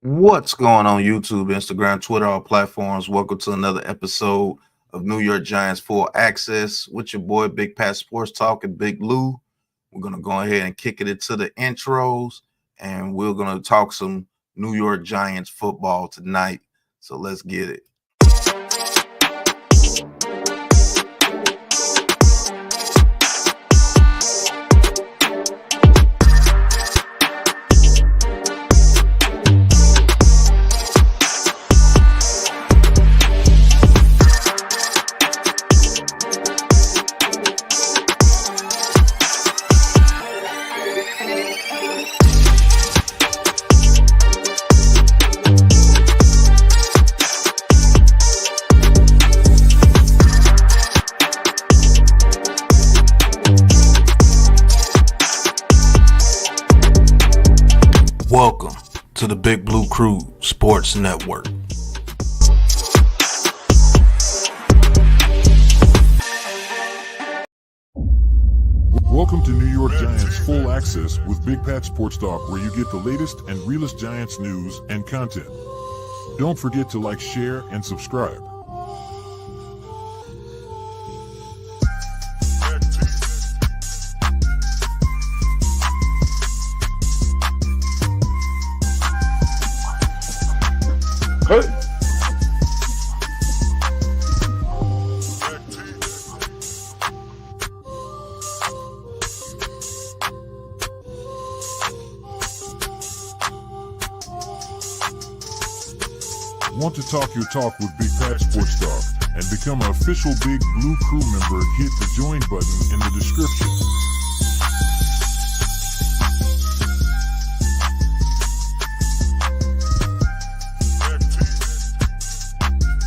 What's going on YouTube, Instagram, Twitter, all platforms? Welcome to another episode of New York Giants Full Access with your boy Big Pat Sports Talk and Big Lou. We're going to go ahead and kick it into the intros, and we're going to talk some New York Giants football tonight. So let's get it. Welcome to the Big Blue Crew Sports Network. Welcome to New York Giants Full Access with Big Pat Sports Talk, where you get the latest and realest Giants news and content. Don't forget to like, share, and subscribe. Want to talk your talk with Big Pat Sports Talk and become an official Big Blue Crew member? Hit the join button in the description.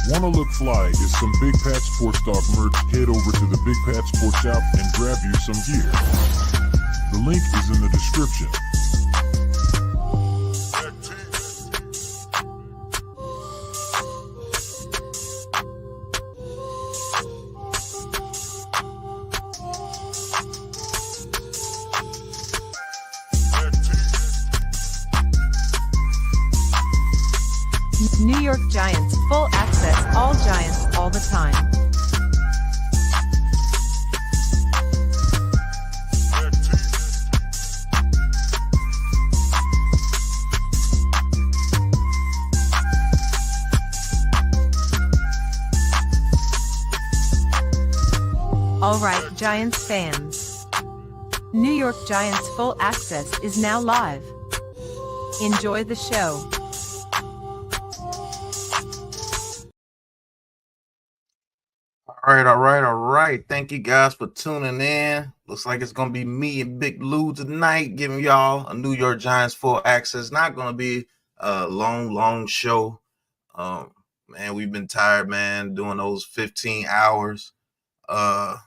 Wanna look fly is some Big Pat Sports Talk merch? Head over to the Big Pat Sports Shop and grab you some gear. The link is in the description. New York Giants Full Access, all Giants, all the time. All right, Giants fans. New York Giants Full Access is now live. Enjoy the show. All right. Thank you guys for tuning in. Looks like it's going to be me and Big Lou tonight, giving y'all a New York Giants Full Access. Not going to be a long show. Man, we've been tired, man, doing those 15 hours the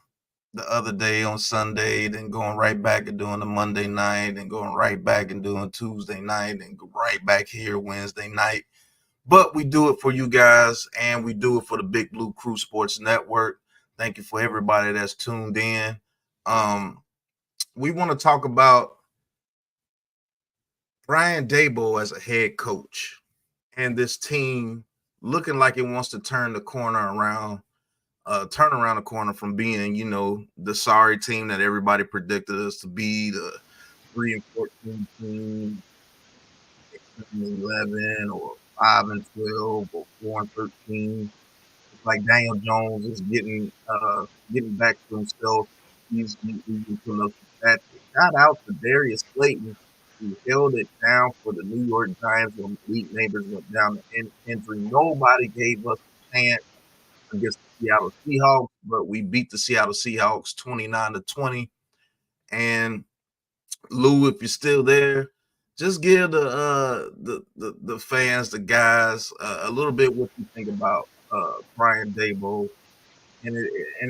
other day on Sunday, then going right back and doing the Monday night, and going right back and doing Tuesday night, and go right back here Wednesday night. But we do it for you guys, and we do it for the Big Blue Crew Sports Network. Thank you for everybody that's tuned in. We want to talk about Brian Daboll as a head coach and this team looking like it wants to turn the corner around, turn around the corner from being, the sorry team that everybody predicted us to be, the 3-14 team, 6-11, or 5-12, or 4-13. It's like Daniel Jones is getting back to himself. He's putting up that. Shout out to Darius Slayton, who held it down for the New York Giants when Elite Neighbors went down to injury. Nobody gave us a chance against the Seattle Seahawks, but we beat the Seattle Seahawks 29-20. And Lou, if you're still there, just give the fans, the guys, a little bit what you think about Brian Daboll and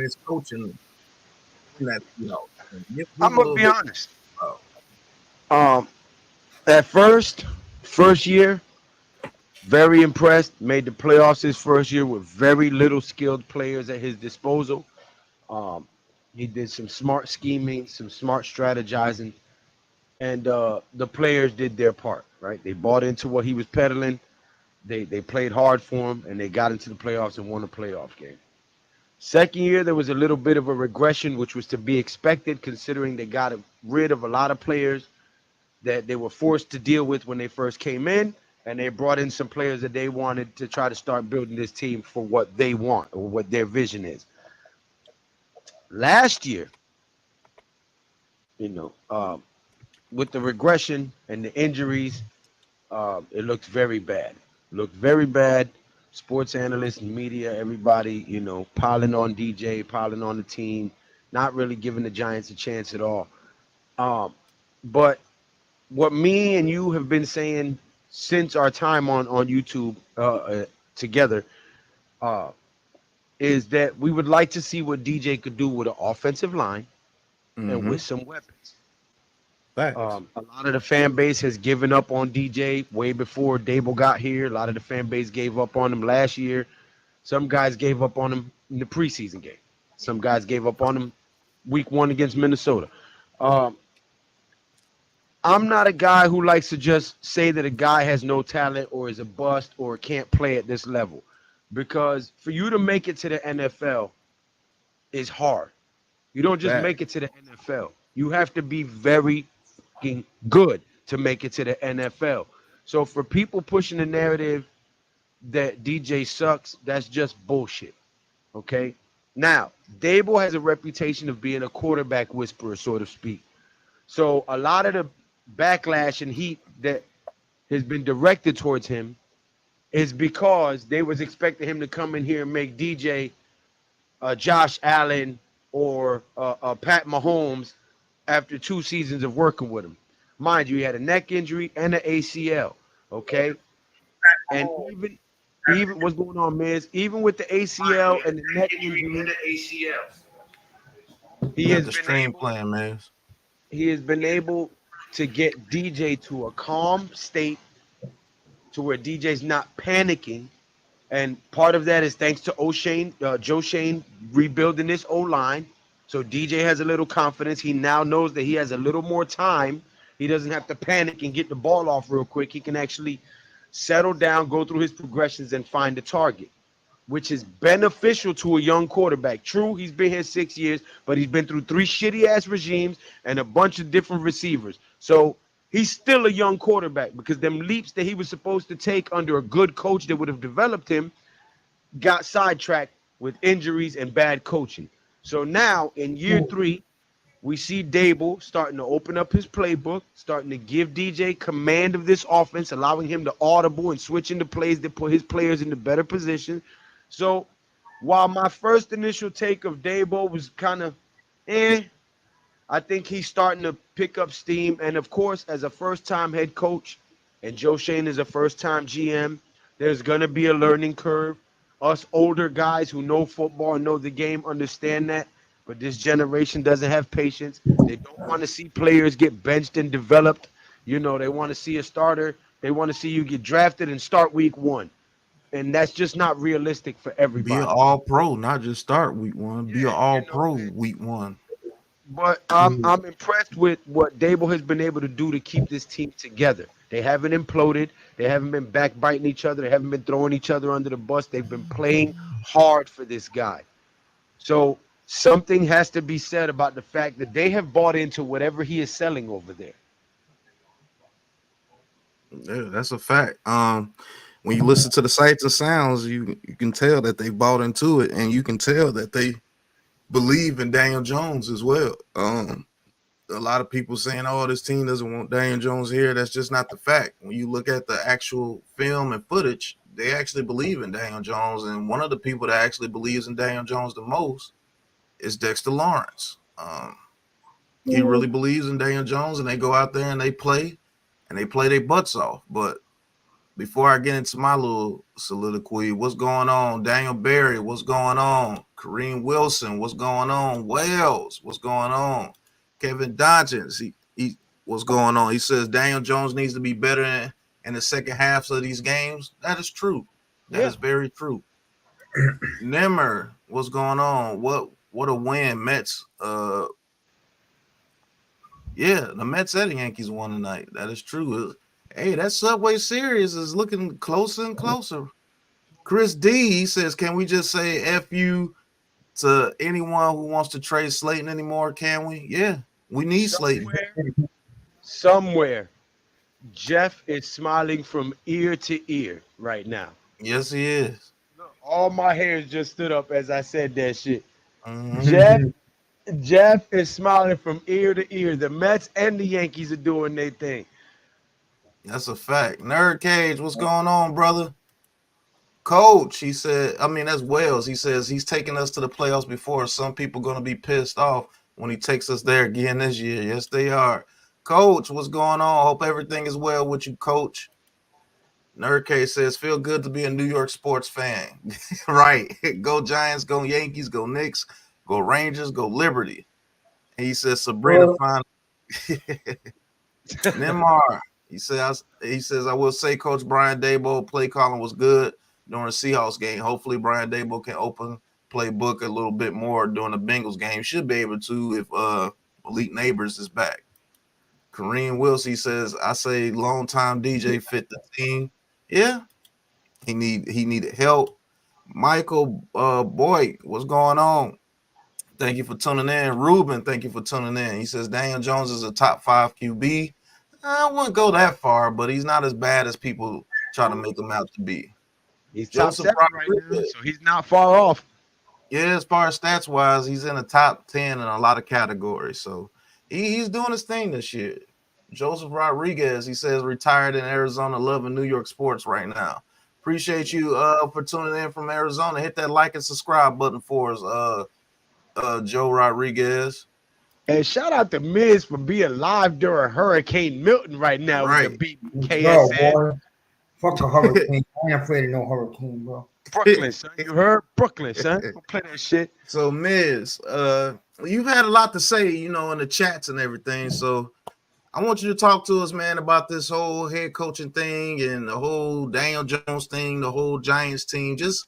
his coaching in that Seahawks. I'm gonna be honest. At first year, very impressed. Made the playoffs his first year with very little skilled players at his disposal. He did some smart scheming, some smart strategizing. and the players did their part. Right, they bought into what he was peddling. They played hard for him, and they got into the playoffs and won a playoff game. Second year, there was a little bit of a regression, which was to be expected, considering they got rid of a lot of players that they were forced to deal with when they first came in, and they brought in some players that they wanted to try to start building this team for what they want or what their vision is. Last year, you know, with the regression and the injuries, it looks very bad. Looked very bad. Sports analysts, media, everybody, piling on DJ, piling on the team, not really giving the Giants a chance at all. Um, but what me and you have been saying since our time on YouTube together uh, is that we would like to see what DJ could do with an offensive line and Mm-hmm. with some weapons. Facts. A lot of the fan base has given up on DJ way before Daboll got here. A lot of the fan base gave up on him last year. Some guys gave up on him in the preseason game. Some guys gave up on him week one against Minnesota. Um, I'm not a guy who likes to just say that a guy has no talent or is a bust or can't play at this level, because for you to make it to the NFL is hard. You don't just Fact. make it to the NFL. You have to be very fucking good to make it to the NFL. So for people pushing the narrative that DJ sucks, that's just bullshit. Okay. Now, Dable has a reputation of being a quarterback whisperer, so to speak. So a lot of the backlash and heat that has been directed towards him is because they was expecting him to come in here and make DJ Josh Allen or Pat Mahomes after 2 seasons of working with him. Mind you, he had a neck injury and an ACL. Okay, and even what's going on, man? Even with the ACL and the neck injury, he You got has the been stream able playing, man. he has been able to get DJ to a calm state to where DJ's not panicking. And part of that is thanks to Joe Shane rebuilding this O line. So DJ has a little confidence. He now knows that he has a little more time. He doesn't have to panic and get the ball off real quick. He can actually settle down, go through his progressions, and find a target, which is beneficial to a young quarterback. True, he's been here 6 years, but he's been through 3 shitty ass regimes and a bunch of different receivers. So he's still a young quarterback, because them leaps that he was supposed to take under a good coach that would have developed him got sidetracked with injuries and bad coaching. So now in year three, we see Daboll starting to open up his playbook, starting to give DJ command of this offense, allowing him to audible and switch into plays that put his players into better position. So while my first initial take of Daboll was kind of I think he's starting to pick up steam. And of course, as a first-time head coach, and Joe Shane is a first-time GM, there's going to be a learning curve. Us older guys who know football and know the game understand that. But this generation doesn't have patience. They don't want to see players get benched and developed. They want to see a starter. They want to see you get drafted and start week one. And that's just not realistic for Be an everybody. all pro, not just start week one. Be an Yeah, all pro week one. But I'm impressed with what Dable has been able to do to keep this team together. They haven't imploded. They haven't been backbiting each other. They haven't been throwing each other under the bus. They've been playing hard for this guy. So something has to be said about the fact that they have bought into whatever he is selling over there. Yeah, that's a fact. When you listen to the sights and sounds, you can tell that they bought into it, and you can tell that they believe in Daniel Jones as well. A lot of people saying, "Oh, this team doesn't want Daniel Jones here." That's just not the fact. When you look at the actual film and footage, they actually believe in Daniel Jones, and one of the people that actually believes in Daniel Jones the most is Dexter Lawrence. He really believes in Daniel Jones, and they go out there and they play their butts off. But before I get into my little soliloquy, what's going on? Daniel Berry, what's going on? Kareem Wilson, what's going on? Wells, what's going on? Kevin Dodgins, he what's going on? He says Daniel Jones needs to be better in the second halves of these games. That is true. That Yeah. is very true. Nimmer, what's going on? What a win. Mets Yeah, the Mets and the Yankees won tonight. That is true. Hey, that Subway Series is looking closer and closer. Chris D he says, "Can we just say f you to anyone who wants to trade Slayton anymore? Can we? Yeah, we need Slayton. Somewhere, Jeff is smiling from ear to ear right now. Yes, he is. All my hairs just stood up as I said that shit. Hmm. Jeff, Jeff is smiling from ear to ear. The Mets and the Yankees are doing their thing. That's a fact. Nerd Cage, what's going on, brother? Coach, he said. I mean, that's Wells. He says he's taken us to the playoffs before. Some people gonna be pissed off when he takes us there again this year. Yes, they are. Coach, what's going on? Hope everything is well with you, Coach. Nerdcase says, feel good to be a New York sports fan. Right. Go Giants, go Yankees, go Knicks, go Rangers, go Liberty. And he says, Sabrina finally. Neymar. He says, I will say Coach Brian Daboll play calling was good during the Seahawks game. Hopefully Brian Daboll can open playbook a little bit more during the Bengals game. Should be able to if Elite Neighbors is back. Kareem Wilson says, I say long time DJ fit the team. Yeah, he needed help. Michael Boyd, what's going on? Thank you for tuning in. Ruben, thank you for tuning in. He says Daniel Jones is a top 5 QB. I wouldn't go that far, but he's not as bad as people try to make him out to be. He's top Joseph 7 right now, Rodriguez. so he's not far off. Yeah, as far as stats wise, he's in the top 10 in a lot of categories. So he's doing his thing this year. Joseph Rodriguez, he says, retired in Arizona, loving New York sports right now. Appreciate you for tuning in from Arizona. Hit that like and subscribe button for us, Joe Rodriguez. And shout out to Miz for being live during Hurricane Milton right now with Right. the Bro, BKSN. boy. Fuck a hurricane. I ain't afraid of no hurricane, bro. Brooklyn, son. You heard? Brooklyn, son. Don't play that shit. So, Miz, you've had a lot to say, in the chats and everything. So I want you to talk to us, man, about this whole head coaching thing and the whole Daniel Jones thing, the whole Giants team. Just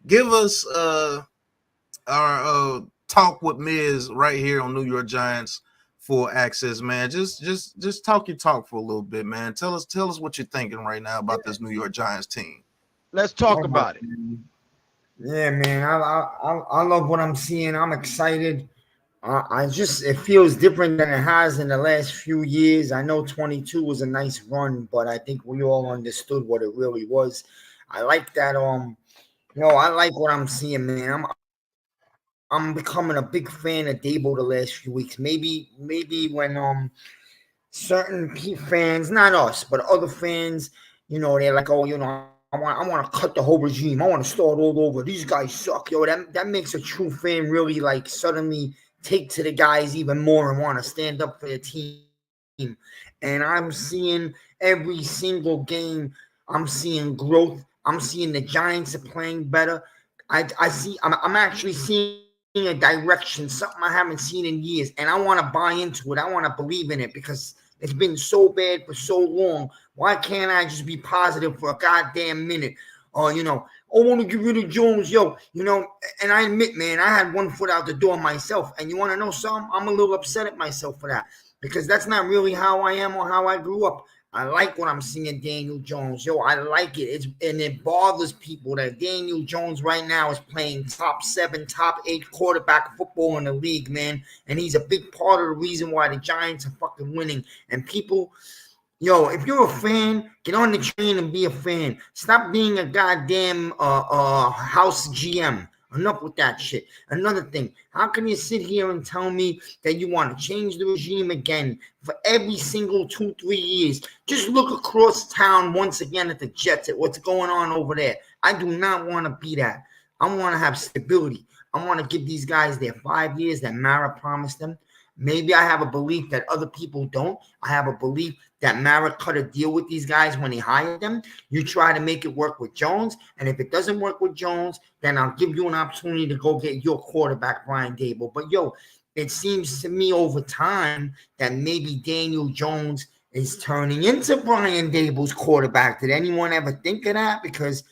give us our talk with Miz right here on New York Giants Full Access, man. Just talk your talk for a little bit, man. Tell us what you're thinking right now about this New York Giants team. Let's talk about it. Yeah, man. I love what I'm seeing. I'm excited. It feels different than it has in the last few years. I know 22 was a nice run, but I think we all understood what it really was. I like that. I like what I'm seeing, man. I'm becoming a big fan of Daboll the last few weeks. Maybe when certain fans, not us, but other fans, they're like, oh, I want to cut the whole regime. I want to start all over. These guys suck, yo. That makes a true fan really like suddenly take to the guys even more and want to stand up for the team. And I'm seeing every single game. I'm seeing growth. I'm seeing the Giants are playing better. I'm actually seeing a direction, something I haven't seen in years, and I want to buy into it. I want to believe in it because it's been so bad for so long. Why can't I just be positive for a goddamn minute? I want to get rid of Jones, yo. And I admit, man, I had one foot out the door myself. And you want to know something? I'm a little upset at myself for that because that's not really how I am or how I grew up. I like what I'm seeing Daniel Jones. Yo, I like it. And it bothers people that Daniel Jones right now is playing top 7, top 8 quarterback football in the league, man. And he's a big part of the reason why the Giants are fucking winning. And people, if you're a fan, get on the train and be a fan. Stop being a goddamn house GM. Enough with that shit. Another thing, how can you sit here and tell me that you want to change the regime again for every single 2-3 years? Just look across town once again at the Jets, at what's going on over there. I do not want to be that. I want to have stability. I want to give these guys their 5 years that Mara promised them. Maybe I have a belief that other people don't. I have a belief that Mara cut a deal with these guys when he hired them. You try to make it work with Jones, and if it doesn't work with Jones, then I'll give you an opportunity to go get your quarterback, Brian Daboll. But, it seems to me over time that maybe Daniel Jones is turning into Brian Daboll's quarterback. Did anyone ever think of that? Because,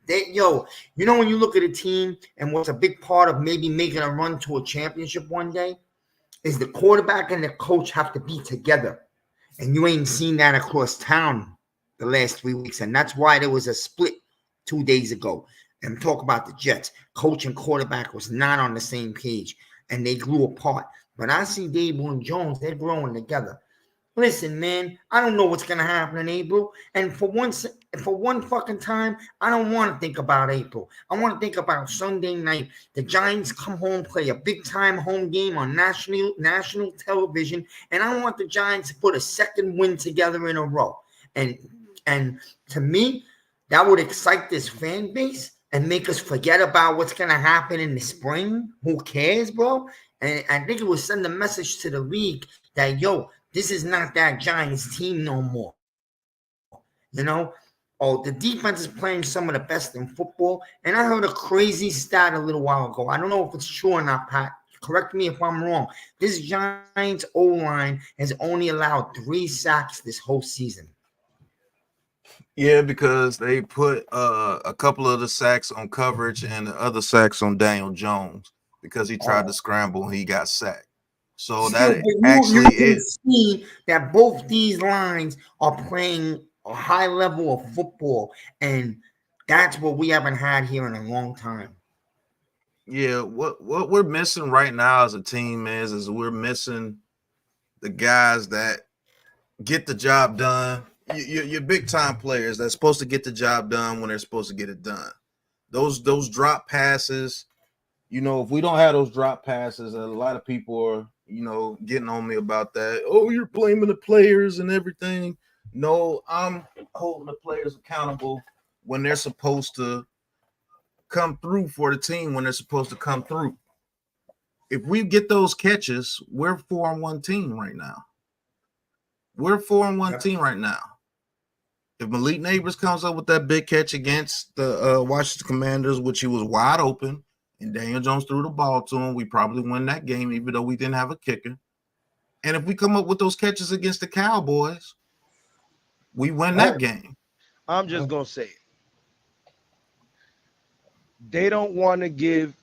when you look at a team and what's a big part of maybe making a run to a championship one day, is the quarterback and the coach have to be together. And you ain't seen that across town the last 3 weeks. And that's why there was a split 2 days ago. And talk about the Jets. Coach and quarterback was not on the same page, and they grew apart. But I see Daboll and Jones, they're growing together. Listen, man, I don't know what's gonna happen in April, and for one fucking time, I don't want to think about April. I want to think about Sunday night. The Giants come home, play a big time home game on national television, and I want the Giants to put a second win together in a row. And and to me, that would excite this fan base and make us forget about what's gonna happen in the spring. Who cares, bro? And I think it would send a message to the league that this is not that Giants team no more. The defense is playing some of the best in football. And I heard a crazy stat a little while ago. I don't know if it's true or not, Pat. Correct me if I'm wrong. This Giants O-line has only allowed 3 sacks this whole season. Yeah, because they put a couple of the sacks on coverage and the other sacks on Daniel Jones because he tried to scramble and he got sacked. So Still, that but you actually can is, see that both these lines are playing a high level of football, and that's what we haven't had here in a long time. yeah. What we're missing right now as a team is we're missing the guys that get the job done. Your big time players that's supposed to get the job done when they're supposed to get it done. Those drop passes. If we don't have those drop passes, a lot of people are, getting on me about that. Oh, you're blaming the players and everything. No, I'm holding the players accountable when they're supposed to come through for the team when they're supposed to come through. If we get those catches, we're 4-1 team right now. We're a 4-1 team right now. If Malik Neighbors comes up with that big catch against the Washington Commanders, which he was wide open, and Daniel Jones threw the ball to him, we probably win that game, even though we didn't have a kicker. And if we come up with those catches against the Cowboys, we win that game. I'm just gonna say it. They don't want to give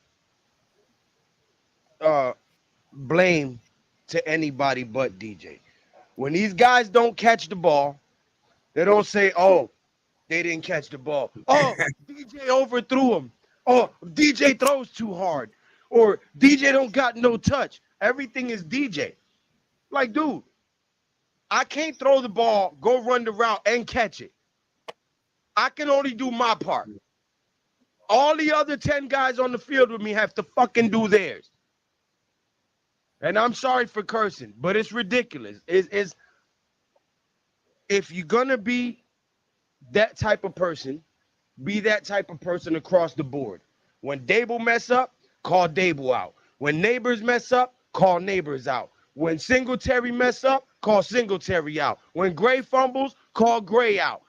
blame to anybody but DJ. When these guys don't catch the ball, they don't say, "Oh, they didn't catch the ball. Oh, DJ overthrew him. Oh, DJ throws too hard. Or DJ don't got no touch." Everything is DJ. Like, dude, I can't throw the ball, go run the route, and catch it. I can only do my part. All the other 10 guys on the field with me have to fucking do theirs. And I'm sorry for cursing, but it's ridiculous. It's if you're gonna be that type of person, be that type of person across the board. When Daboll mess up, call Daboll out. When Neighbors mess up, call Neighbors out. When Singletary mess up, call Singletary out. When Gray fumbles, call Gray out.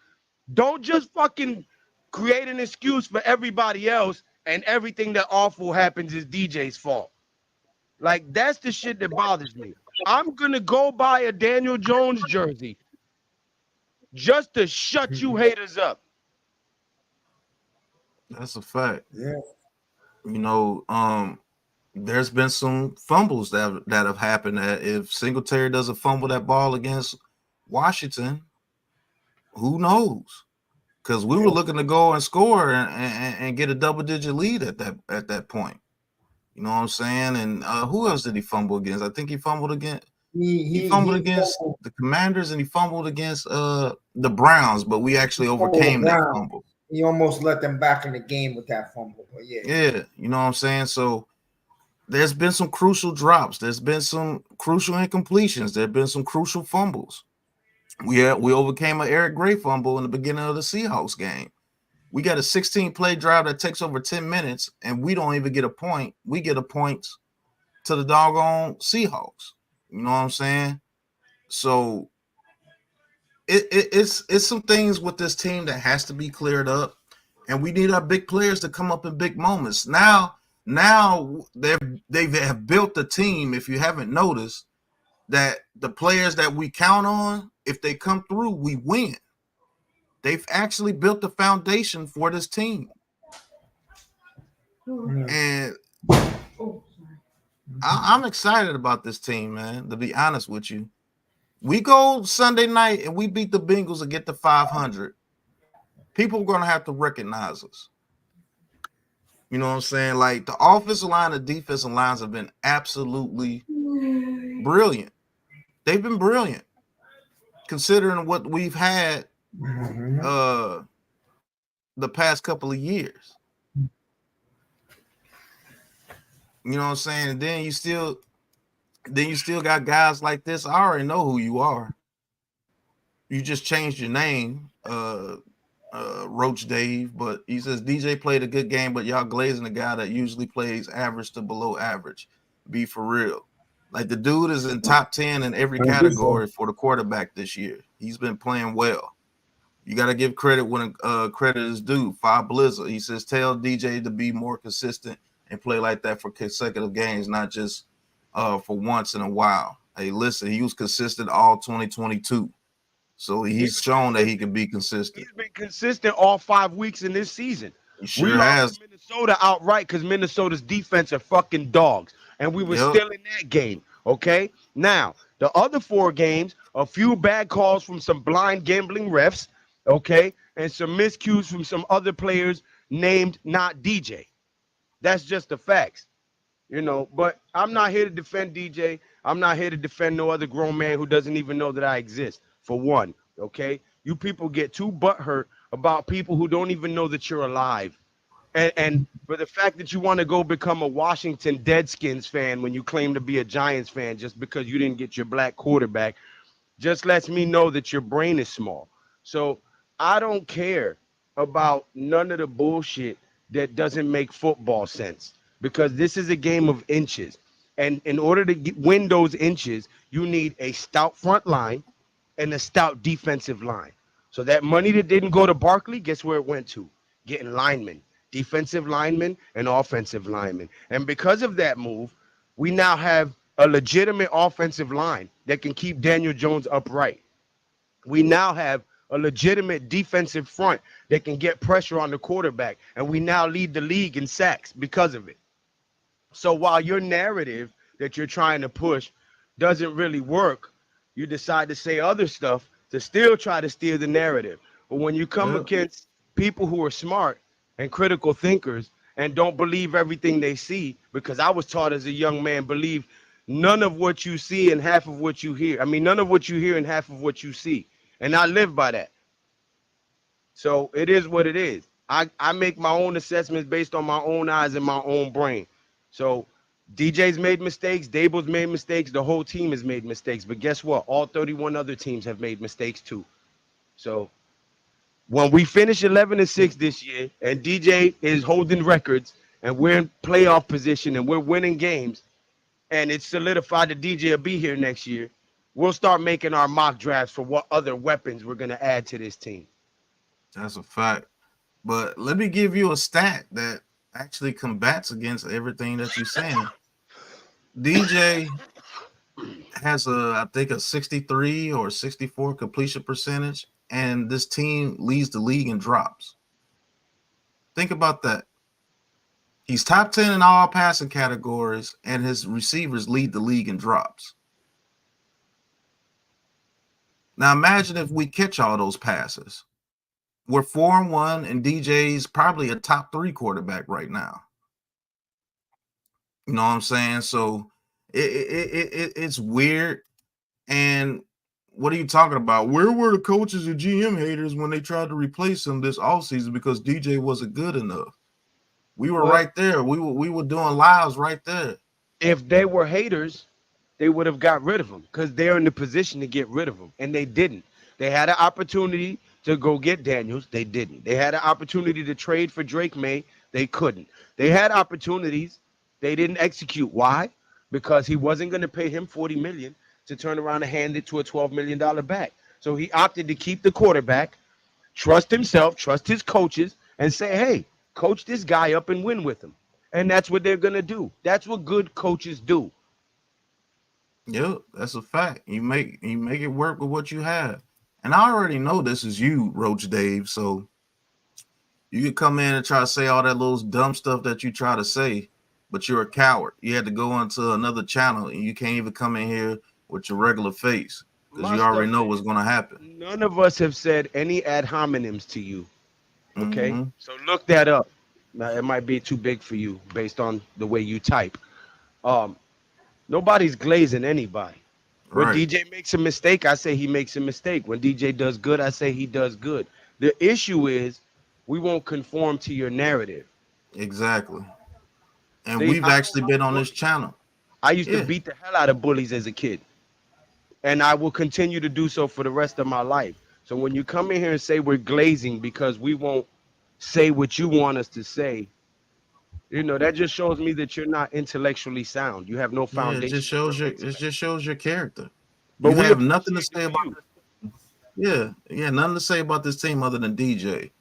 Don't just fucking create an excuse for everybody else and everything that awful happens is DJ's fault. Like, that's the shit that bothers me. I'm gonna go buy a Daniel Jones jersey just to shut you haters up. That's a fact. Yeah. You know, there's been some fumbles that have happened. That if Singletary doesn't fumble that ball against Washington, who knows? Because we were looking to go and score and get a double-digit lead at that point. You know what I'm saying? And who else did he fumble against? I think he fumbled against against the Commanders and he fumbled against the Browns, but we actually overcame that fumble. He almost let them back in the game with that fumble. But Yeah, you know what I'm saying? So there's been some crucial drops. There's been some crucial incompletions. There's been some crucial fumbles. We overcame an Eric Gray fumble in the beginning of the Seahawks game. We got a 16-play drive that takes over 10 minutes, and we don't even get a point. We get a point to the doggone Seahawks. You know what I'm saying? So it's some things with this team that has to be cleared up, and we need our big players to come up in big moments. Now they have built the team. If you haven't noticed, that the players that we count on, if they come through, we win. They've actually built the foundation for this team. And I'm excited about this team, man. To be honest with you, we go Sunday night and we beat the Bengals and get to 500. People are gonna have to recognize us. You know what I'm saying? Like the offensive line and defensive lines have been absolutely brilliant. They've been brilliant considering what we've had Mhm. uh the past couple of years. You know what I'm saying? And then you still got guys like this. I already know who you are. You just changed your name, Roach Dave, but he says DJ played a good game, but y'all glazing a guy that usually plays average to below average. Be for real. Like the dude is in top 10 in every Don't do so. category for the quarterback this year. He's been playing well. You got to give credit when credit is due. Five Blizzard, he says, tell DJ to be more consistent and play like that for consecutive games, not just for once in a while. Hey, listen, he was consistent all 2022. So He he's was shown that he consistent. can be consistent. He's been consistent all 5 weeks in this season. He We sure lost to has. Minnesota outright because Minnesota's defense are fucking dogs, and we were Yep. still in that game. Okay, now the other 4 games, a few bad calls from some blind gambling refs, okay, and some miscues from some other players named not DJ. That's just the facts. But I'm not here to defend DJ. I'm not here to defend no other grown man who doesn't even know that I exist. For one, okay, you people get too butthurt about people who don't even know that you're alive, and for the fact that you want to go become a Washington Deadskins fan when you claim to be a Giants fan just because you didn't get your black quarterback just lets me know that your brain is small. So I don't care about none of the bullshit that doesn't make football sense because this is a game of inches. And in order to win those inches, you need a stout front line and a stout defensive line. So that money that didn't go to Barkley, guess where it went to? Getting linemen, defensive linemen, and offensive linemen. And because of that move, we now have a legitimate offensive line that can keep Daniel Jones upright. We now have a legitimate defensive front that can get pressure on the quarterback. And we now lead the league in sacks because of it. So while your narrative that you're trying to push doesn't really work, you decide to say other stuff to still try to steer the narrative. But when you come Yep. against people who are smart and critical thinkers and don't believe everything they see, because I was taught as a young man, believe none of what you see and half of what you hear. I mean, none of what you hear and half of what you see. And I live by that. So it is what it is. I make my own assessments based on my own eyes and my own brain. So DJ's made mistakes, Daboll's made mistakes, the whole team has made mistakes. But guess what? All 31 other teams have made mistakes too. So when we finish 11-6 this year and DJ is holding records and we're in playoff position and we're winning games and it's solidified that DJ will be here next year, we'll start making our mock drafts for what other weapons we're going to add to this team. That's a fact. But let me give you a stat that actually combats against everything that you're saying. DJ has I think a 63 or 64 completion percentage, and this team leads the league in drops. Think about that. He's top 10 in all passing categories, and his receivers lead the league in drops. Now imagine if we catch all those passes. We're 4-1, and DJ's probably a top 3 quarterback right now. You know what I'm saying? So it's weird. And what are you talking about? Where were the coaches and GM haters when they tried to replace him this offseason because DJ wasn't good enough? We were Well, right there. We were doing lives right there. if they were haters, they would have got rid of him because they're in the position to get rid of him, and they didn't. They had an opportunity to go get Daniels. They didn't. They had an opportunity to trade for Drake May. They couldn't. They had opportunities. They didn't execute. Why? Because he wasn't going to pay him $40 million to turn around and hand it to a $12 million back. So he opted to keep the quarterback, trust himself, trust his coaches, and say, hey, coach this guy up and win with him. And that's what they're going to do. That's what good coaches do. Yep, that's a fact. You make it work with what you have. And I already know this is you, Roach Dave. So you could come in and try to say all that little dumb stuff that you try to say, but you're a coward. You had to go into another channel, and you can't even come in here with your regular face because My you stuff already know what's is going to happen. none of us have said any ad hominems to you. Okay, Hmm. so look that up. Now, it might be too big for you based on the way you type. Um, Nobody's glazing anybody. When Right. DJ makes a mistake, I say he makes a mistake. When DJ does good, I say he does good. The issue is we won't conform to your narrative. Exactly. And See, we've I know actually how to been on this bully. channel. I used to Yeah, beat the hell out of bullies as a kid, and I will continue to do so for the rest of my life. So when you come in here and say we're glazing because we won't say what you want us to say, that just shows me that you're not intellectually sound. You have no yeah. foundation of real It intellect. just shows your character. But You we have nothing to appreciate it say for about you. this. Yeah, yeah, nothing to say about this team other than DJ.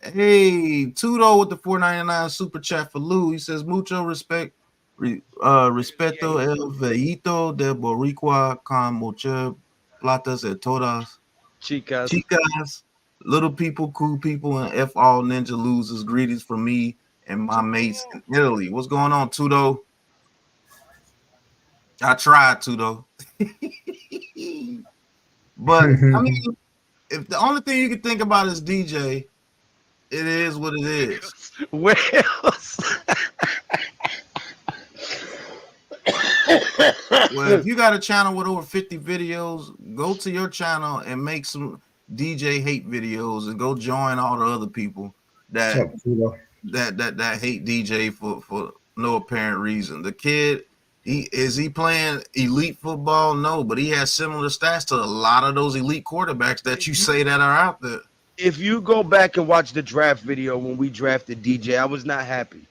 Hey, Tudo with the 4.99 super chat for Lou. He says mucho respeto el veíto de Boricua con muchas platas de todas Chicas. chicas, little people, cool people, and F all ninja losers. Greetings from me and my mates in Italy. What's going on, Tudo? I tried Tudo, but I mean, if the only thing you can think about is DJ, it is what it is. Wales. Well, if you got a channel with over 50 videos, go to your channel and make some DJ hate videos and go join all the other people that Chuck Tudo. that hate DJ for no apparent reason. The kid, he playing elite football? No, but he has similar stats to a lot of those elite quarterbacks that if you you say that are out there. if you go back and watch the draft video when we drafted DJ, I was not happy.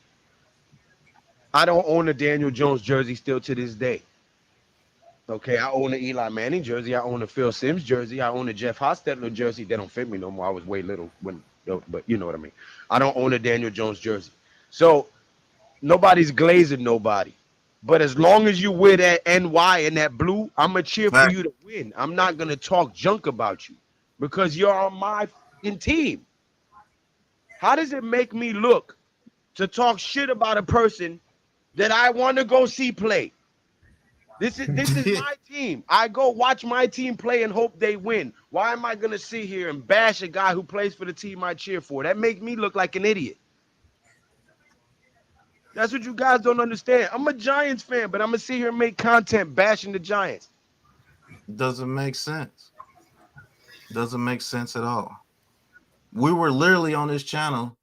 I don't own a Daniel Jones jersey still to this day. Okay, I own an Eli Manning jersey. I own a Phil Simms jersey. I own a Jeff Hostetler jersey. They don't fit me no more. I was way little when, but you know what I mean. I don't own a Daniel Jones jersey. So nobody's glazing nobody. But as long as you wear that NY and that blue, I'm gonna cheer for Fact. you to win. I'm not gonna talk junk about you because you're on my fucking team. How does it make me look to talk shit about a person that I want to go see play? This is my team. I go watch my team play and hope they win. Why am I gonna sit here and bash a guy who plays for the team I cheer for? That makes me look like an idiot. That's what you guys don't understand. I'm a Giants fan, but I'm gonna sit here and make content bashing the Giants. Doesn't make sense. Doesn't make sense at all. We were literally on this channel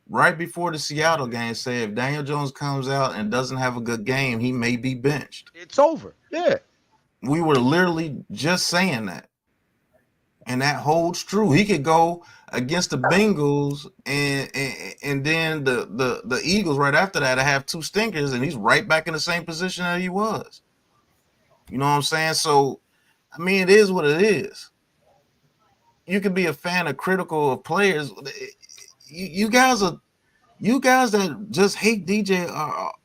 right before the Seattle game say if Daniel Jones comes out and doesn't have a good game, he may be benched. It's over. Yeah. We were literally just saying that. And that holds true. He could go against the Bengals and then the Eagles right after that have two stinkers, and he's right back in the same position that he was. You know what I'm saying? So I mean, it is what it is. You can be a fan of critical of players. You guys are you guys that just hate DJ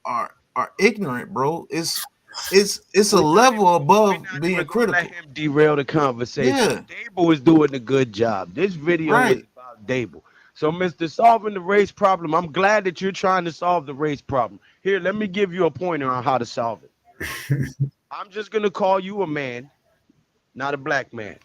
are ignorant, bro. It's a level We're above not being even gonna let critical. him derail the conversation. Yeah, Dable is doing a good job. This video is right. about Dable. So, Mr. Solving the race problem, I'm glad that you're trying to solve the race problem. Here, let me give you a pointer on how to solve it. I'm just gonna call you a man, not a black man.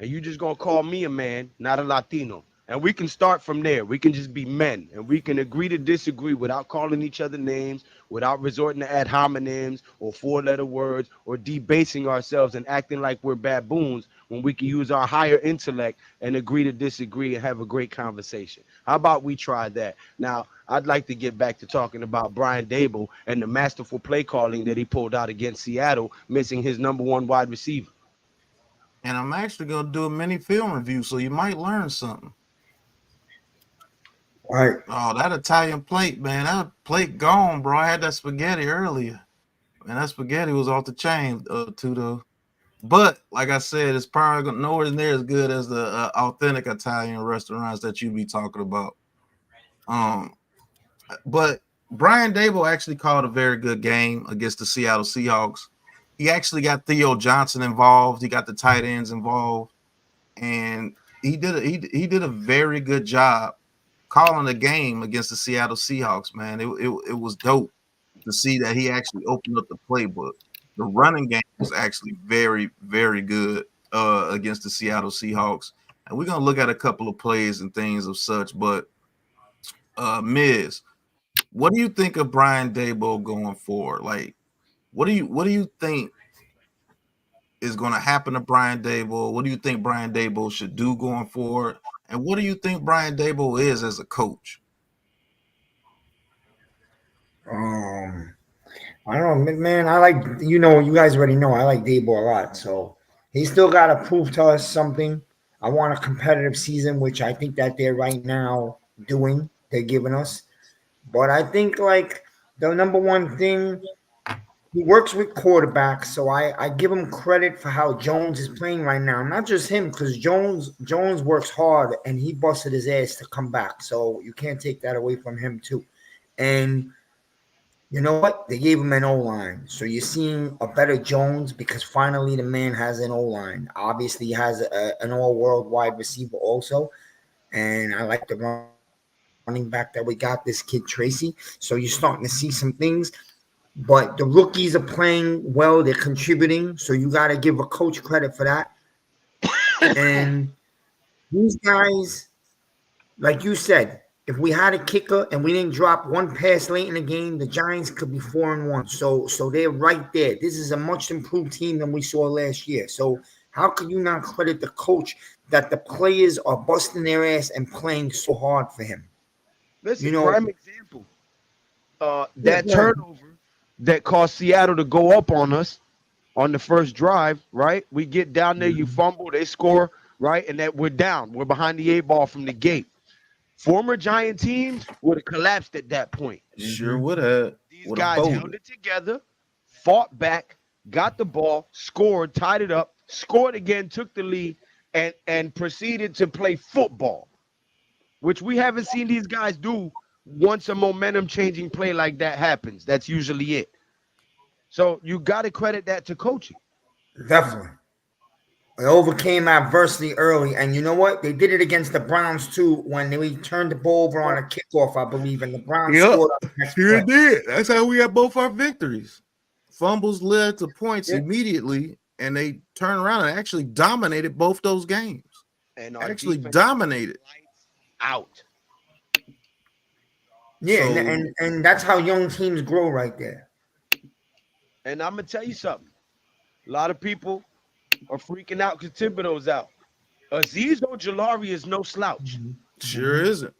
And you just gonna call me a man, not a Latino. And we can start from there. We can just be men, and we can agree to disagree without calling each other names, without resorting to ad hominems or four-letter words, or debasing ourselves and acting like we're baboons when we can use our higher intellect and agree to disagree and have a great conversation. How about we try that? Now, I'd like to get back to talking about Brian Daboll and the masterful play calling that he pulled out against Seattle, missing his number one wide receiver. And I'm actually gonna do a mini film review, so you might learn something. Right. Oh, that Italian plate, man. That plate gone, bro. I had that spaghetti earlier. Man, that spaghetti was off the chain, too, though. But like I said, it's probably nowhere near as good as the authentic Italian restaurants that you be talking about. Um, but Brian Daboll actually called a very good game against the Seattle Seahawks. He actually got Theo Johnson involved. He got the tight ends involved, and he did a very good job calling the game against the Seattle Seahawks. Man, it was dope. to see that he actually opened up the playbook. The running game was actually very, very good against the Seattle Seahawks. And we're gonna look at a couple of plays and things of such. But Miz, what do you think of Brian Daboll going forward? Like, what do you think is going to happen to Brian Daboll? What do you think Brian Daboll should do going forward? And what do you think Brian Daboll is as a coach? I don't know, man. I like, you guys already know I like Daboll a lot. So he's still got to prove to us something. I want a competitive season, which I think that they're right now doing. They're giving us. But I think like the number one thing, he works with quarterbacks, so I give him credit for how Jones is playing right now. Not just him, because Jones works hard and he busted his ass to come back. So you can't take that away from him too. And you know what? They gave him an O line. So you're seeing a better Jones because finally the man has an O line. Obviously, he has an all world wide receiver also. And I like the running back that we got, this kid Tracy. So you're starting to see some things. But the rookies are playing well. They're contributing. So you got to give a coach credit for that. And these guys, like you said, if we had a kicker and we didn't drop one pass late in the game, the Giants could be 4-1. So they're right there. This is a much improved team than we saw last year. So how can you not credit the coach that the players are busting their ass and playing so hard for him? Listen, prime example. That turnover that caused Seattle to go up on us on the first drive, right? We get down there, you fumble, they score, right? And that we're down. We're behind the 8-ball from the gate. Former Giant teams would have collapsed at that point. Sure would have. These guys held it together, fought back, got the ball, scored, tied it up, scored again, took the lead, and proceeded to play football, which we haven't seen these guys do once a momentum-changing play like that happens. That's usually it. So you got to credit that to coaching. Definitely. They overcame adversity early, and you know what? They did it against the Browns too when they turned the ball over on a kickoff, I believe, and the Browns scored. Sure did. That's how we had both our victories. Fumbles led to points immediately, and they turned around and actually dominated both those games. And actually dominated. Out. Yeah, so, and that's how young teams grow right there. And I'm gonna tell you something. A lot of people are freaking out because Thibodeau's out. Azeez Ojulari is no slouch. Sure isn't.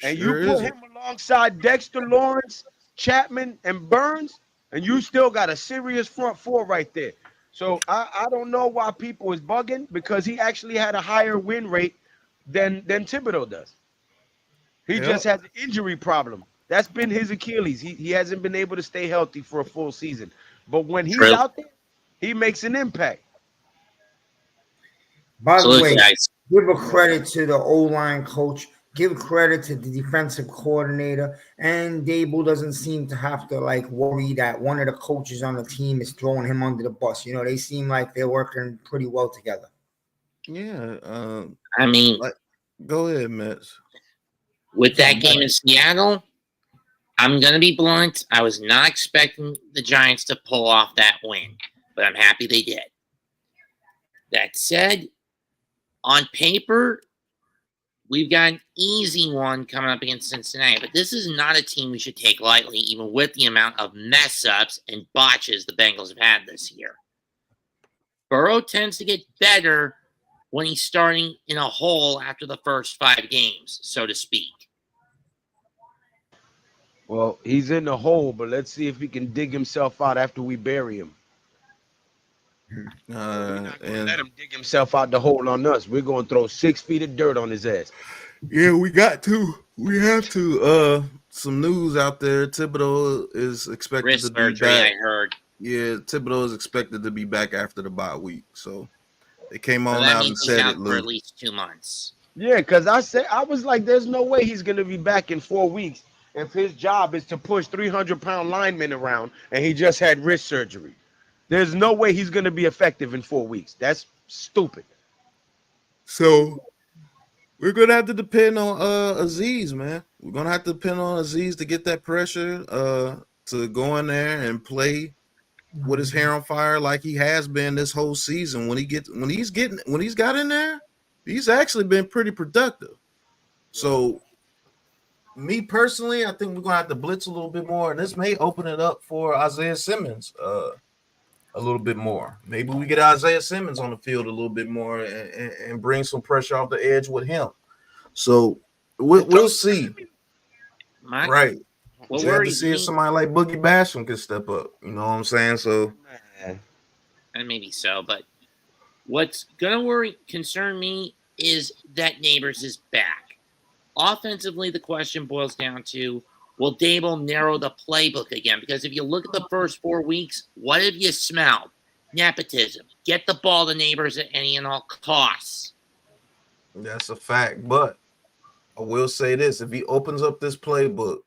And you put him alongside Dexter Lawrence, Chapman, and Burns, and you still got a serious front four right there. So I don't know why people is bugging, because he actually had a higher win rate than Thibodeau does. He just has an injury problem. That's been his Achilles. He hasn't been able to stay healthy for a full season. But when he's out there, he makes an impact. By the way, give a credit to the O-line coach. Give credit to the defensive coordinator. And Daboll doesn't seem to have to worry that one of the coaches on the team is throwing him under the bus. They seem like they're working pretty well together. Yeah. I mean, go ahead, Mets. With that game in Seattle, I'm going to be blunt. I was not expecting the Giants to pull off that win, but I'm happy they did. That said, on paper, we've got an easy one coming up against Cincinnati, but this is not a team we should take lightly, even with the amount of mess-ups and botches the Bengals have had this year. Burrow tends to get better when he's starting in a hole after the first 5 games, so to speak. Well, he's in the hole, but let's see if he can dig himself out after we bury him. We're not going to let him dig himself out the hole on us. We're going to throw 6 feet of dirt on his ass. Yeah, we got to. We have to. Some news out there. Thibodeau is expected to be back. I heard. Yeah, Thibodeau is expected to be back after the bye week. So they came on out and said it, for at least 2 months. Yeah, because I was like, there's no way he's going to be back in 4 weeks if his job is to push 300-pound linemen around and he just had wrist surgery. There's no way he's going to be effective in 4 weeks. That's stupid. So we're going to have to depend on Azeez, man. We're going to have to depend on Azeez to get that pressure. to go in there and play with his hair on fire like he has been this whole season. When he's got in there, he's actually been pretty productive. So me personally, I think we're gonna have to blitz a little bit more, and this may open it up for Isaiah Simmons a little bit more. Maybe we get Isaiah Simmons on the field a little bit more and bring some pressure off the edge with him. So we'll see. My, Right. what We have to worries see if me, somebody like Boogie Basham can step up. You know what I'm saying? So Man. and maybe so, but what's gonna concern me is that Neighbors is back. Offensively, the question boils down to, will Daboll narrow the playbook again? Because if you look at the first 4 weeks, what have you smelled? Nepotism. Get the ball to Neighbors at any and all costs. that's a fact. But I will say this: if he opens up this playbook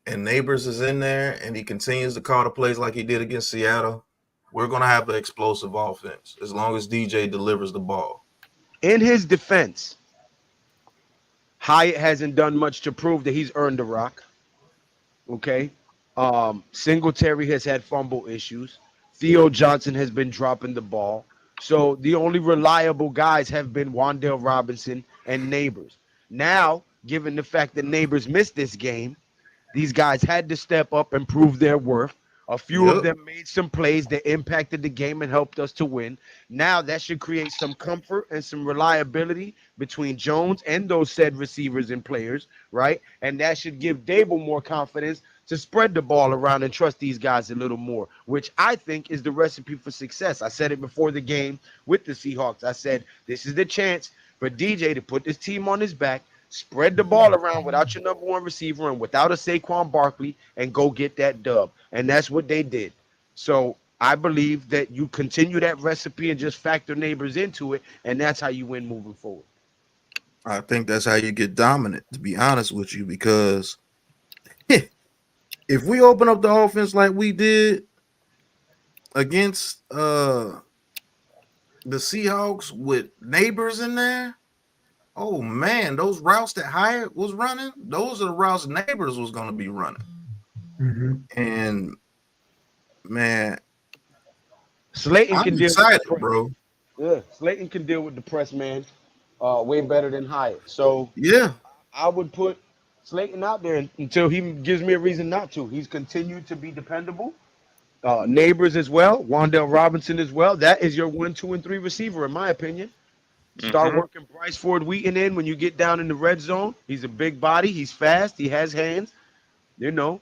and Neighbors is in there and he continues to call the plays like he did against Seattle, we're gonna have an explosive offense as long as DJ delivers the ball. In his defense, Hyatt hasn't done much to prove that he's earned the rock. Okay. Singletary has had fumble issues. Theo Johnson has been dropping the ball. So the only reliable guys have been Wandale Robinson and Neighbors. Now, given the fact that Neighbors missed this game, these guys had to step up and prove their worth. A few of Yep. them made some plays that impacted the game and helped us to win. Now that should create some comfort and some reliability between Jones and those said receivers and players, right? And that should give Daboll more confidence to spread the ball around and trust these guys a little more, which I think is the recipe for success. I said it before the game with the Seahawks. I said this is the chance for DJ to put this team on his back, spread the ball around without your number one receiver and without a Saquon Barkley, and go get that dub. And that's what they did. So I believe that you continue that recipe and just factor Neighbors into it, and that's how you win moving forward. I think that's how you get dominant, to be honest with you, because if we open up the offense like we did against the Seahawks with Neighbors in there, oh man, those routes that Hyatt was running, those are the routes Neighbors was going to be running. And man, Slayton I'm can deal excited, with the press. bro. Yeah, Slayton can deal with the press, man, way better than Hyatt. So Yeah, I would put Slayton out there until he gives me a reason not to. He's continued to be dependable. Neighbors as well, Wandale Robinson as well. That is your 1, 2, and 3 receiver, in my opinion. Start working Bryce Ford Wheaton in when you get down in the red zone. He's a big body. He's fast. He has hands. You know,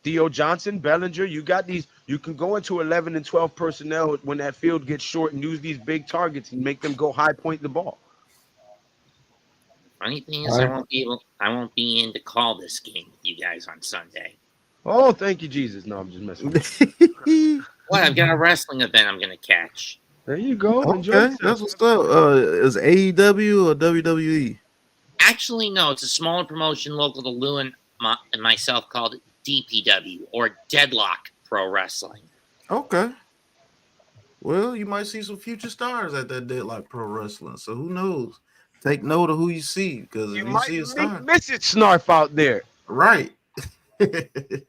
Theo Johnson, Bellinger. You got these. You can go into 11 and 12 personnel when that field gets short and use these big targets and make them go high point the ball. Funny thing is, I won't be in to call this game with you guys on Sunday. Oh, thank you, Jesus. No, I'm just messing with you. What? I've got a wrestling event I'm gonna catch. There you go. Enjoy okay, yourself. that's what's up. Is AEW or WWE? Actually, no, it's a smaller promotion local to Lou and myself called DPW, or Deadlock Pro Wrestling. Okay. Well, you might see some future stars at that Deadlock Pro Wrestling. So who knows? Take note of who you see, because You if you might see a star, miss it, Snarf out there. right? Tudo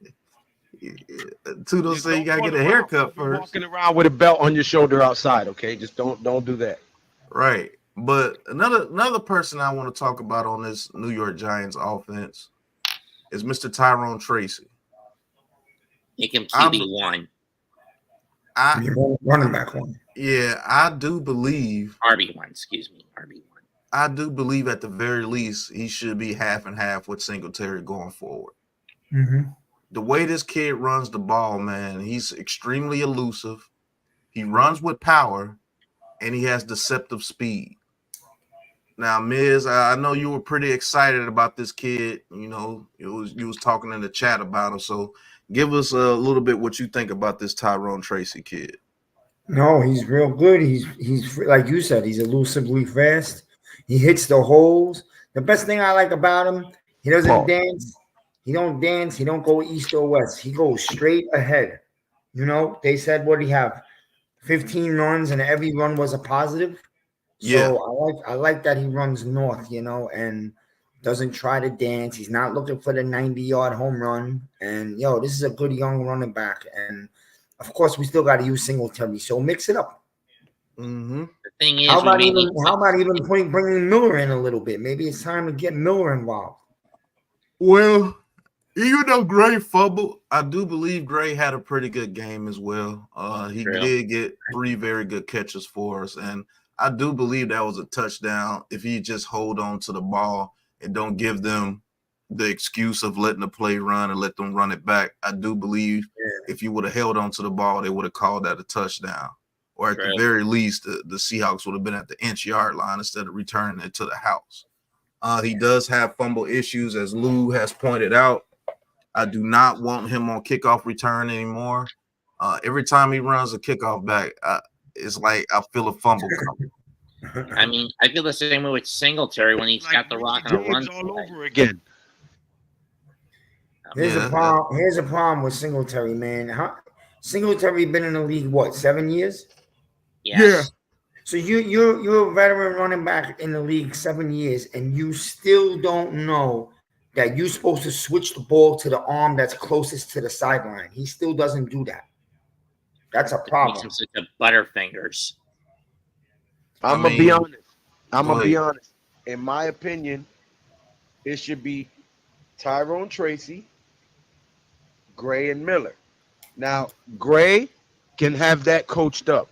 Just say you don't gotta run get a around. haircut Don't be first, walking around with a belt on your shoulder outside, okay? Just don't do that. right? But another person I want to talk about on this New York Giants offense is Mr. Tyrone Tracy. Make him QB1, I Running back one. yeah, I do believe RB1, excuse me, RB1. I do believe at the very least he should be half and half with Singletary going forward. The way this kid runs the ball, man, he's extremely elusive. He runs with power, and he has deceptive speed. Now, Miz, I know you were pretty excited about this kid. You know, you was talking in the chat about him. So, give us a little bit what you think about this Tyrone Tracy kid. No, he's real good. He's like you said, he's elusively fast. He hits the holes. The best thing I like about him, he doesn't dance. He don't dance. He don't go east or west. He goes straight ahead. You know, they said what he have 15 runs and every run was a positive. So Yeah. I like that he runs north, you know, and doesn't try to dance. He's not looking for the 90-yard home run. And this is a good young running back. And of course, we still got to use Singletary. So mix it up. Mm-hmm. The thing How is, we about may even need bringing Miller in a little bit? Maybe it's time to get Miller involved. Well, even though Gray fumbled, I do believe Gray had a pretty good game as well. He True. did get 3 very good catches for us, and I do believe that was a touchdown if he just hold on to the ball and don't give them the excuse of letting the play run and let them run it back. I do believe if you would have held on to the ball, they would have called that a touchdown. Or at the True. very least, the Seahawks would have been at the inch-yard line instead of returning it to the house. He does have fumble issues, as Lou has pointed out. I do not want him on kickoff return anymore. Every time he runs a kickoff back, it's like I feel a fumble coming. I mean, I feel the same way with Singletary when he's got the rock on a run. all over again. Here's a problem. Here's a problem with Singletary, man. Singletary been in the league what, 7 years? Yes. So you're a veteran running back in the league 7 years, and you still don't know that you're supposed to switch the ball to the arm that's closest to the sideline. He still doesn't do that. That's a problem. Makes him such a butterfingers. I'm gonna be honest. I'm gonna be honest. In my opinion, it should be Tyrone Tracy, Gray, and Miller. Now, Gray can have that coached up,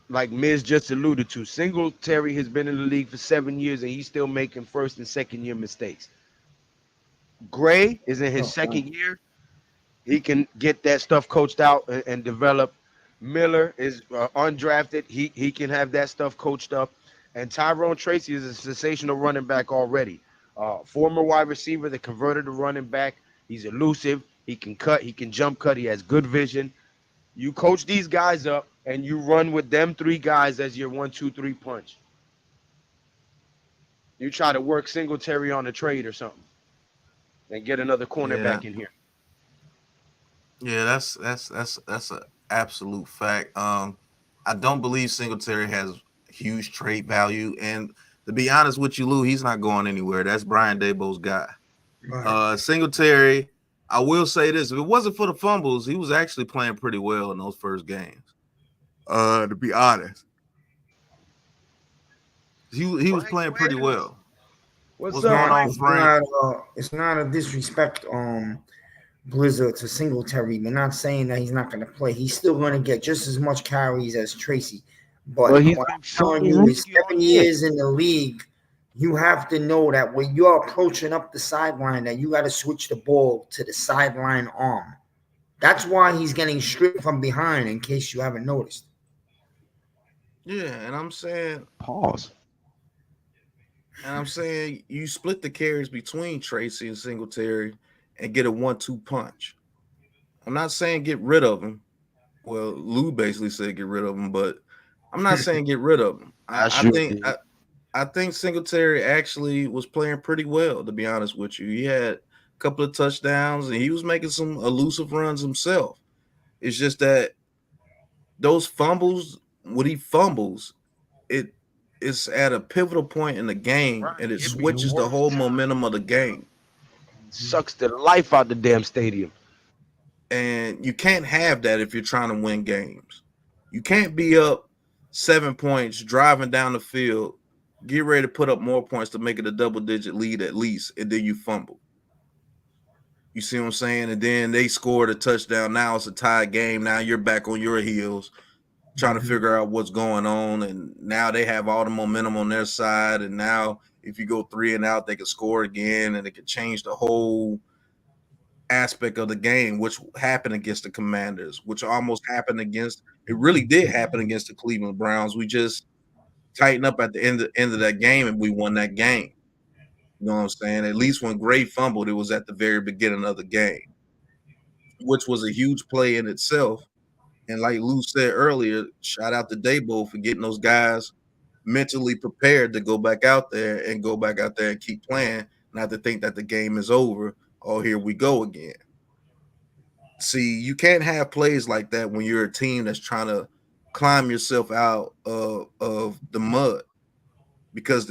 like Miz just alluded to. Singletary has been in the league for 7 years, and he's still making first and second year mistakes. Gray is in his second year. He can get that stuff coached out and develop. Miller is undrafted. He can have that stuff coached up. And Tyrone Tracy is a sensational running back already. Former wide receiver that converted to running back. He's elusive. He can cut. He can jump cut. He has good vision. You coach these guys up, and you run with them 3 guys as your 1, 2, 3 punch. You try to work Singletary on a trade or something, and get another cornerback in here. Yeah, that's an absolute fact. I don't believe Singletary has huge trade value, and to be honest with you, Lou, he's not going anywhere. That's Brian Daboll's guy. Singletary, I will say this: if it wasn't for the fumbles, he was actually playing pretty well in those first games. To be honest, he was playing pretty well. What's going up, on, Frank? It's not a disrespect, Blizzard to Singletary. We're not saying that he's not going to play. He's still going to get just as much carries as Tracy. But what I'm telling you is 7 years in the league, you have to know that when you're approaching up the sideline, that you got to switch the ball to the sideline arm. That's why he's getting stripped from behind, in case you haven't noticed. Yeah, and I'm saying pause. And I'm saying you split the carries between Tracy and Singletary and get a 1-2 punch. I'm not saying get rid of him. Well, Lou basically said get rid of him, but I'm not saying get rid of him. I think Singletary actually was playing pretty well, to be honest with you. He had a couple of touchdowns and he was making some elusive runs himself. It's just that those fumbles, when he fumbles, it's at a pivotal point in the game, and it switches the whole momentum of the game. Sucks the life out the damn stadium. And you can't have that if you're trying to win games. You can't be up 7 points, driving down the field, get ready to put up more points to make it a double-digit lead at least, and then you fumble. You see what I'm saying? And then they scored a touchdown. Now it's a tied game. Now you're back on your heels, trying to figure out what's going on, and now they have all the momentum on their side, and now if you go 3 and out, they can score again, and it could change the whole aspect of the game, which happened against the Commanders, which almost happened against – it really did happen against the Cleveland Browns. We just tightened up at the end of that game, and we won that game. You know what I'm saying? At least when Gray fumbled, it was at the very beginning of the game, which was a huge play in itself. And like Lou said earlier, shout out to Daboll for getting those guys mentally prepared to go back out there and keep playing, not to think that the game is over. Oh, here we go again. See, you can't have plays like that when you're a team that's trying to climb yourself out of the mud. because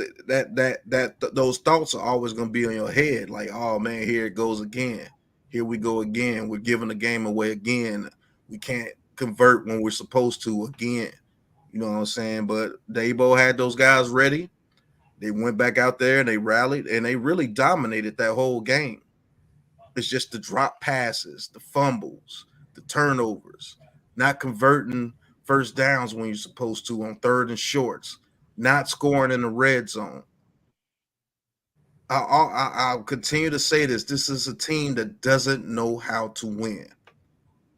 those thoughts are always going to be on your head. Like, oh man, here it goes again. Here we go again. We're giving the game away again. We can't convert when we're supposed to again. You know what I'm saying? But Daboll had those guys ready. They went back out there and they rallied and they really dominated that whole game. It's just the drop passes, the fumbles, the turnovers, not converting first downs when you're supposed to on third and shorts, not scoring in the red zone. I'll continue to say this. This is a team that doesn't know how to win.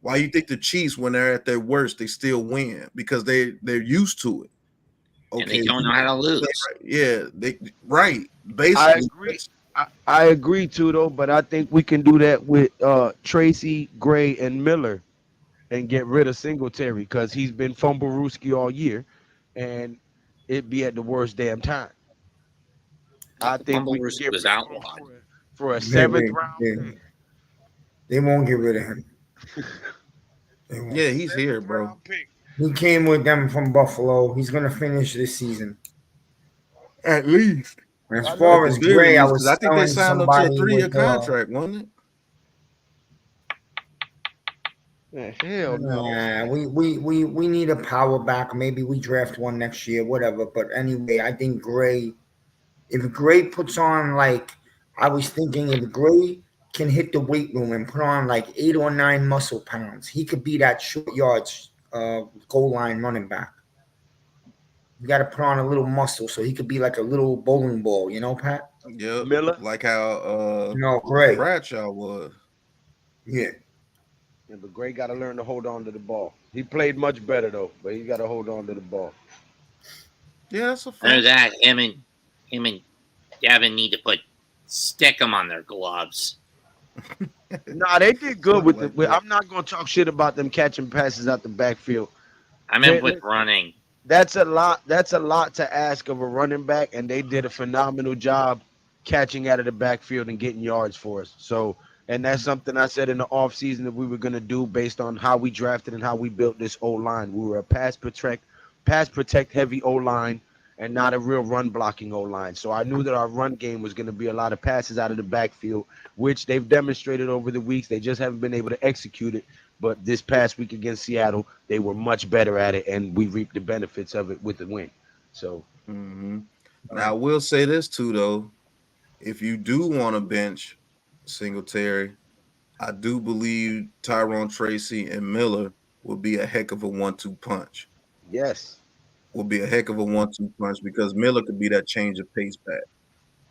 Why you think the Chiefs, when they're at their worst, they still win? Because they're used to it. And they Okay, don't know how to lose. yeah, they right. I Basically, agree. I agree too, though, but I think we can do that with Tracy, Gray, and Miller, and get rid of Singletary because he's been fumblerooski all year, and it be at the worst damn time. I think we can Fumblerooski get was rid of him outlawed. for a They, seventh they, round they, pick. they won't get rid of him. They won't. yeah, he's here, Seventh bro. round pick. He came with them from Buffalo. He's gonna finish this season. At least, As I know far at the as because very Gray, I least, because I was think they telling signed him to a somebody 3-year with contract, wasn't it? hell no. we need a power back. Maybe we draft one next year, whatever. But anyway, I think Gray. If Gray puts on like I was thinking, if Gray can hit the weight room and put on like 8 or 9 muscle pounds, he could be that short yards goal line running back. You got to put on a little muscle so he could be like a little bowling ball, you know, Pat? Yep, Miller. like how No, Gray. Bradshaw was. Yeah. Yeah, but Gray got to learn to hold on to the ball. He played much better though, but he got to hold on to the ball. Yeah, that's a Under fact. that, him and Devin need to stick them on their gloves. Nah, they did good with Like it. that. I'm not gonna talk shit about them catching passes out the backfield. I meant with running. That's a lot. That's a lot to ask of a running back, and they did a phenomenal job catching out of the backfield and getting yards for us. So, and that's something I said in the offseason that we were gonna do based on how we drafted and how we built this O line. We were a pass protect heavy O line, and not a real run blocking O line. So I knew that our run game was gonna be a lot of passes out of the backfield, which they've demonstrated over the weeks. They just haven't been able to execute it. But this past week against Seattle, they were much better at it, and we reaped the benefits of it with the win. So, Hmm. Now, I will say this too, though. If you do want to bench Singletary, I do believe Tyrone Tracy and Miller will be a heck of a 1-2 punch. yes, Will be a heck of a 1-2 punch because Miller could be that change of pace back.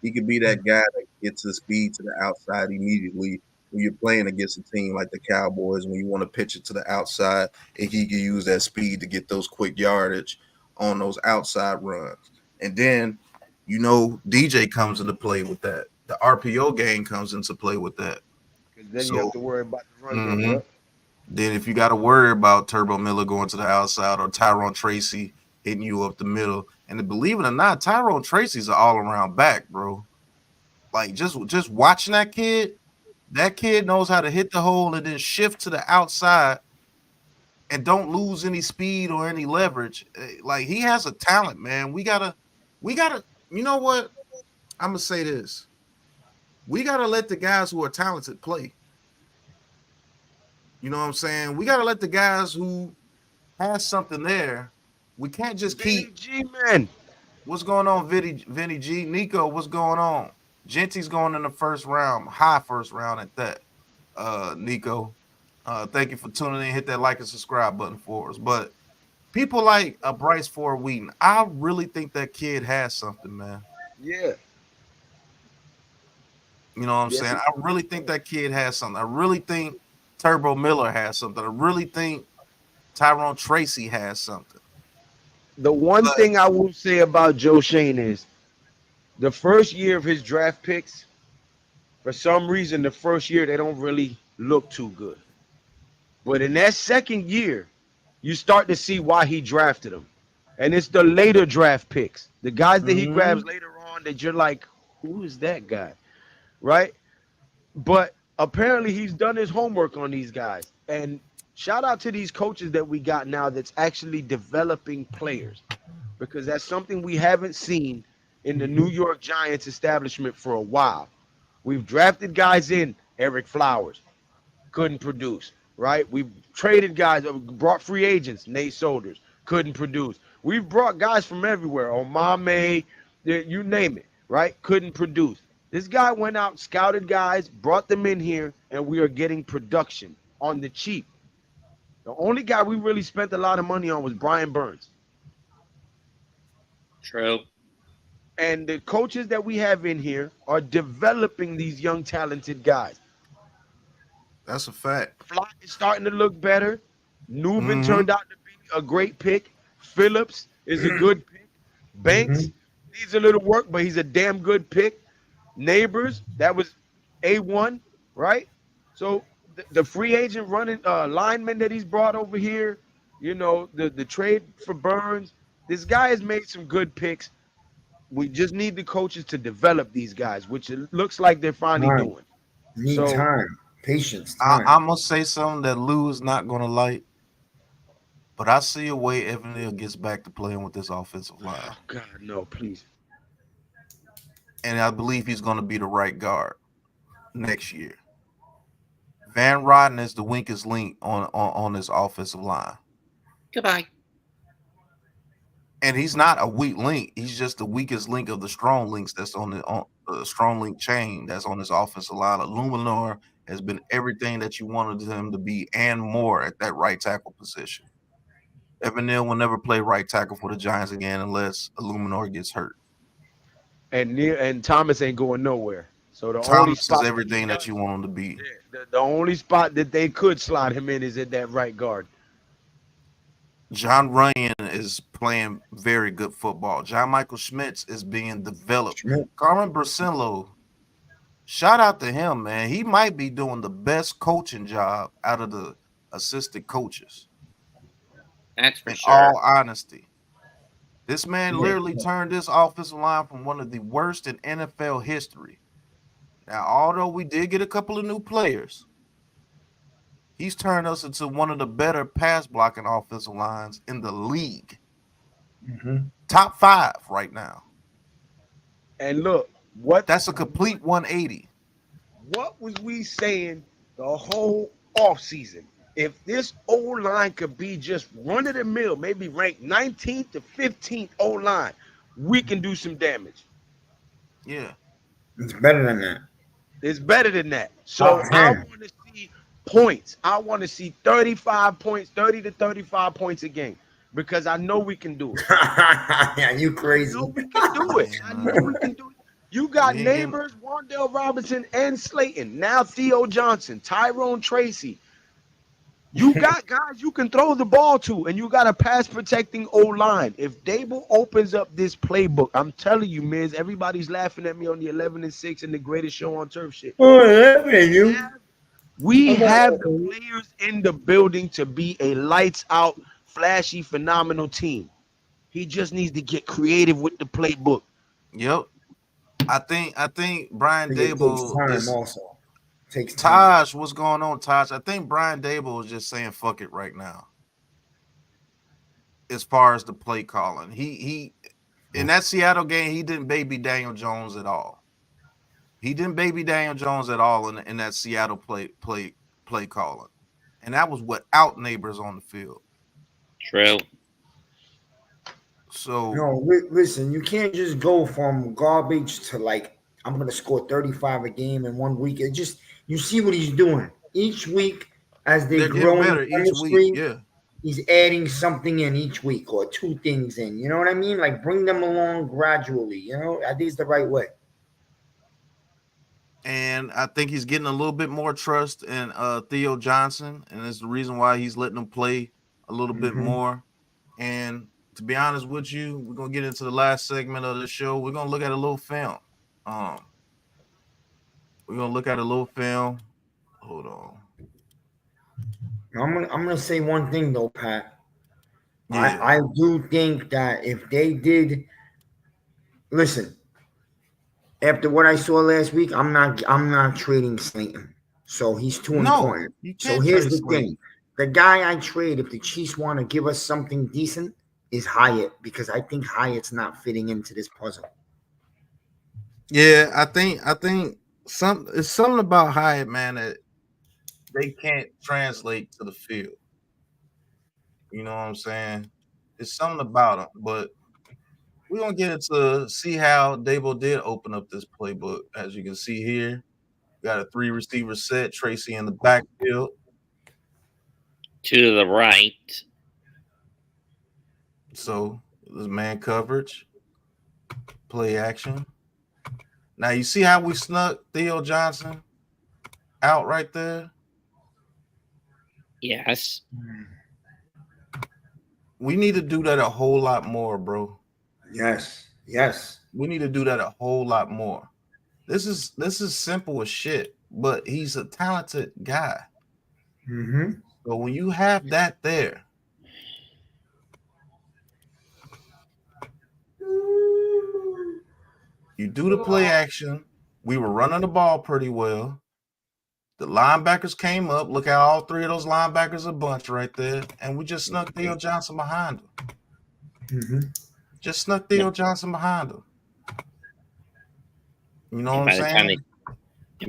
He could be that guy that gets the speed to the outside immediately when you're playing against a team like the Cowboys, when you want to pitch it to the outside, and he can use that speed to get those quick yardage on those outside runs. And then, DJ comes into play with that. The RPO game comes into play with that. because then you have So, to worry about the run game. mhm. Yep. Then if you got to worry about Turbo Miller going to the outside or Tyrone Tracy hitting you up the middle, and believe it or not, Tyrone Tracy's an all around back, bro. Like just watching that kid knows how to hit the hole and then shift to the outside and don't lose any speed or any leverage. Like he has a talent, man. We gotta. You know what? I'm gonna say this. We gotta let the guys who are talented play. You know what I'm saying? We gotta let the guys who have something there. We can't just keep Vinny G man. what's going on, Vinny G. Nico, what's going on? Genty's going in the first round, high first round at that. Nico. Thank you for tuning in. Hit that like and subscribe button for us. But people like Bryce Ford Wheaton, I really think that kid has something, man. Yeah. You know what I'm Yeah. saying? I really think that kid has something. I really think Turbo Miller has something. I really think Tyrone Tracy has something. The one But thing I will say about Joe Shane is the first year of his draft picks, for some reason, the first year they don't really look too good. But in that second year, you start to see why he drafted them. And it's the later draft picks, the guys that he grabs mhm, later on that you're like, who is that guy? Right? But apparently he's done his homework on these guys. And shout out to these coaches that we got now that's actually developing players because that's something we haven't seen in the New York Giants establishment for a while. We've drafted guys in, Eric Flowers, couldn't produce, right? We've traded guys, brought free agents, Nate Soldiers, couldn't produce. We've brought guys from everywhere, Omame, you name it, right? Couldn't produce. This guy went out, scouted guys, brought them in here, and we are getting production on the cheap. The only guy we really spent a lot of money on was Brian Burns. True. And the coaches that we have in here are developing these young, talented guys. That's a fact. Fly is starting to look better. Newman Mm-hmm. turned out to be a great pick. Phillips is a good pick. Banks needs a little work, but he's a damn good pick. Neighbors, that was A1, right? So the free agent running lineman that he's brought over here, the trade for Burns, this guy has made some good picks. We just need the coaches to develop these guys, which it looks like they're finally Right. doing. Need So time, patience, I, time. I'm gonna say something that Lou is not gonna like, but I see a way Evan Neal gets back to playing with this offensive line, oh God, no, please. and I believe he's gonna be the right guard next year. Van Roden is the weakest link on this offensive line, Goodbye. and he's not a weak link. He's just the weakest link of the strong links that's on the strong link chain that's on this offensive line. Illuminor has been everything that you wanted him to be and more at that right tackle position. Evan Neal will never play right tackle for the Giants again unless Illuminor gets hurt. And Thomas ain't going nowhere. So the only Thomas is spot everything that you want him to be. the only spot that they could slot him in is at that right guard. John Ryan is playing very good football. John Michael Schmitz is being developed. Schmidt. Carmen Brasillo, shout out to him, man. He might be doing the best coaching job out of the assistant coaches. That's for In sure. all honesty, this man Yeah. literally turned this offensive line from one of the worst in NFL history. Now, although we did get a couple of new players, he's turned us into one of the better pass blocking offensive lines in the league. Top 5 right now. And look, That's a complete 180. what was we saying the whole offseason? If this O line could be just run of the mill, maybe ranked 19th to 15th O line, we can do some damage. Yeah. It's better than that. It's better than that. So Top I 10. want to see points. I want to see 35 points, 30 to 35 points a game, because I know we can do it. Yeah, you I crazy. know we can do it. I know we can do it. You got We ain't getting- Neighbors, Wandale Robinson, and Slayton. Now Theo Johnson, Tyrone Tracy. You got guys you can throw the ball to, and you got a pass protecting O line. If Daboll opens up this playbook, I'm telling you, Miz, everybody's laughing at me on the 11-6 and the greatest show on turf shit. Oh, yeah, you. We have the players in the building to be a lights out, flashy, phenomenal team. He just needs to get creative with the playbook. Yep. I think Brian It takes Daboll time is also. Takes time. Taj. What's going on, Taj? I think Brian Daboll is just saying fuck it right now. As far as the play calling, he in that Seattle game, he didn't baby Daniel Jones at all. He didn't baby Daniel Jones at all in that Seattle play calling, and that was without Neighbors on the field. True. So No, listen, you can't just go from garbage to like, I'm going to score 35 a game in 1 week. It just, you see what he's doing. Each week, as they they're grow getting in better each chemistry, week. Yeah. he's adding something in each week or 2 things in. You know what I mean? Like, bring them along gradually. You know, I think it's the right way. And I think he's getting a little bit more trust in Theo Johnson, and it's the reason why he's letting him play a little bit more. And to be honest with you, we're gonna get into the last segment of the show. We're gonna look at a little film. We're gonna look at a little film. Hold on. I'm gonna say one thing though, Pat. Yeah. I do think that if they did listen, after what I saw last week, I'm not trading Slayton. So he's too No, important. you So can't here's trade the Slayton. thing. The guy I trade, if the Chiefs want to give us something decent, is Hyatt, because I think Hyatt's not fitting into this puzzle. Yeah, I think it's something about Hyatt, man, that they can't translate to the field. You know what I'm saying? It's something about him, but we're gonna get into see how Daboll did open up this playbook. As you can see here, got a 3 receiver set, Tracy in the backfield. To the right. So this man coverage, play action. Now you see how we snuck Theo Johnson out right there? Yes. We need to do that a whole lot more, bro. Yes. Yes. We need to do that a whole lot more. This is simple as shit, but he's a talented guy. Mm-hmm. So when you have that there, you do the play action. We were running the ball pretty well. The linebackers came up. Look at all 3 of those linebackers a bunch right there. And we just snuck Theo Johnson behind him. Mm-hmm. Just snuck Theo Johnson behind him. You know And what I'm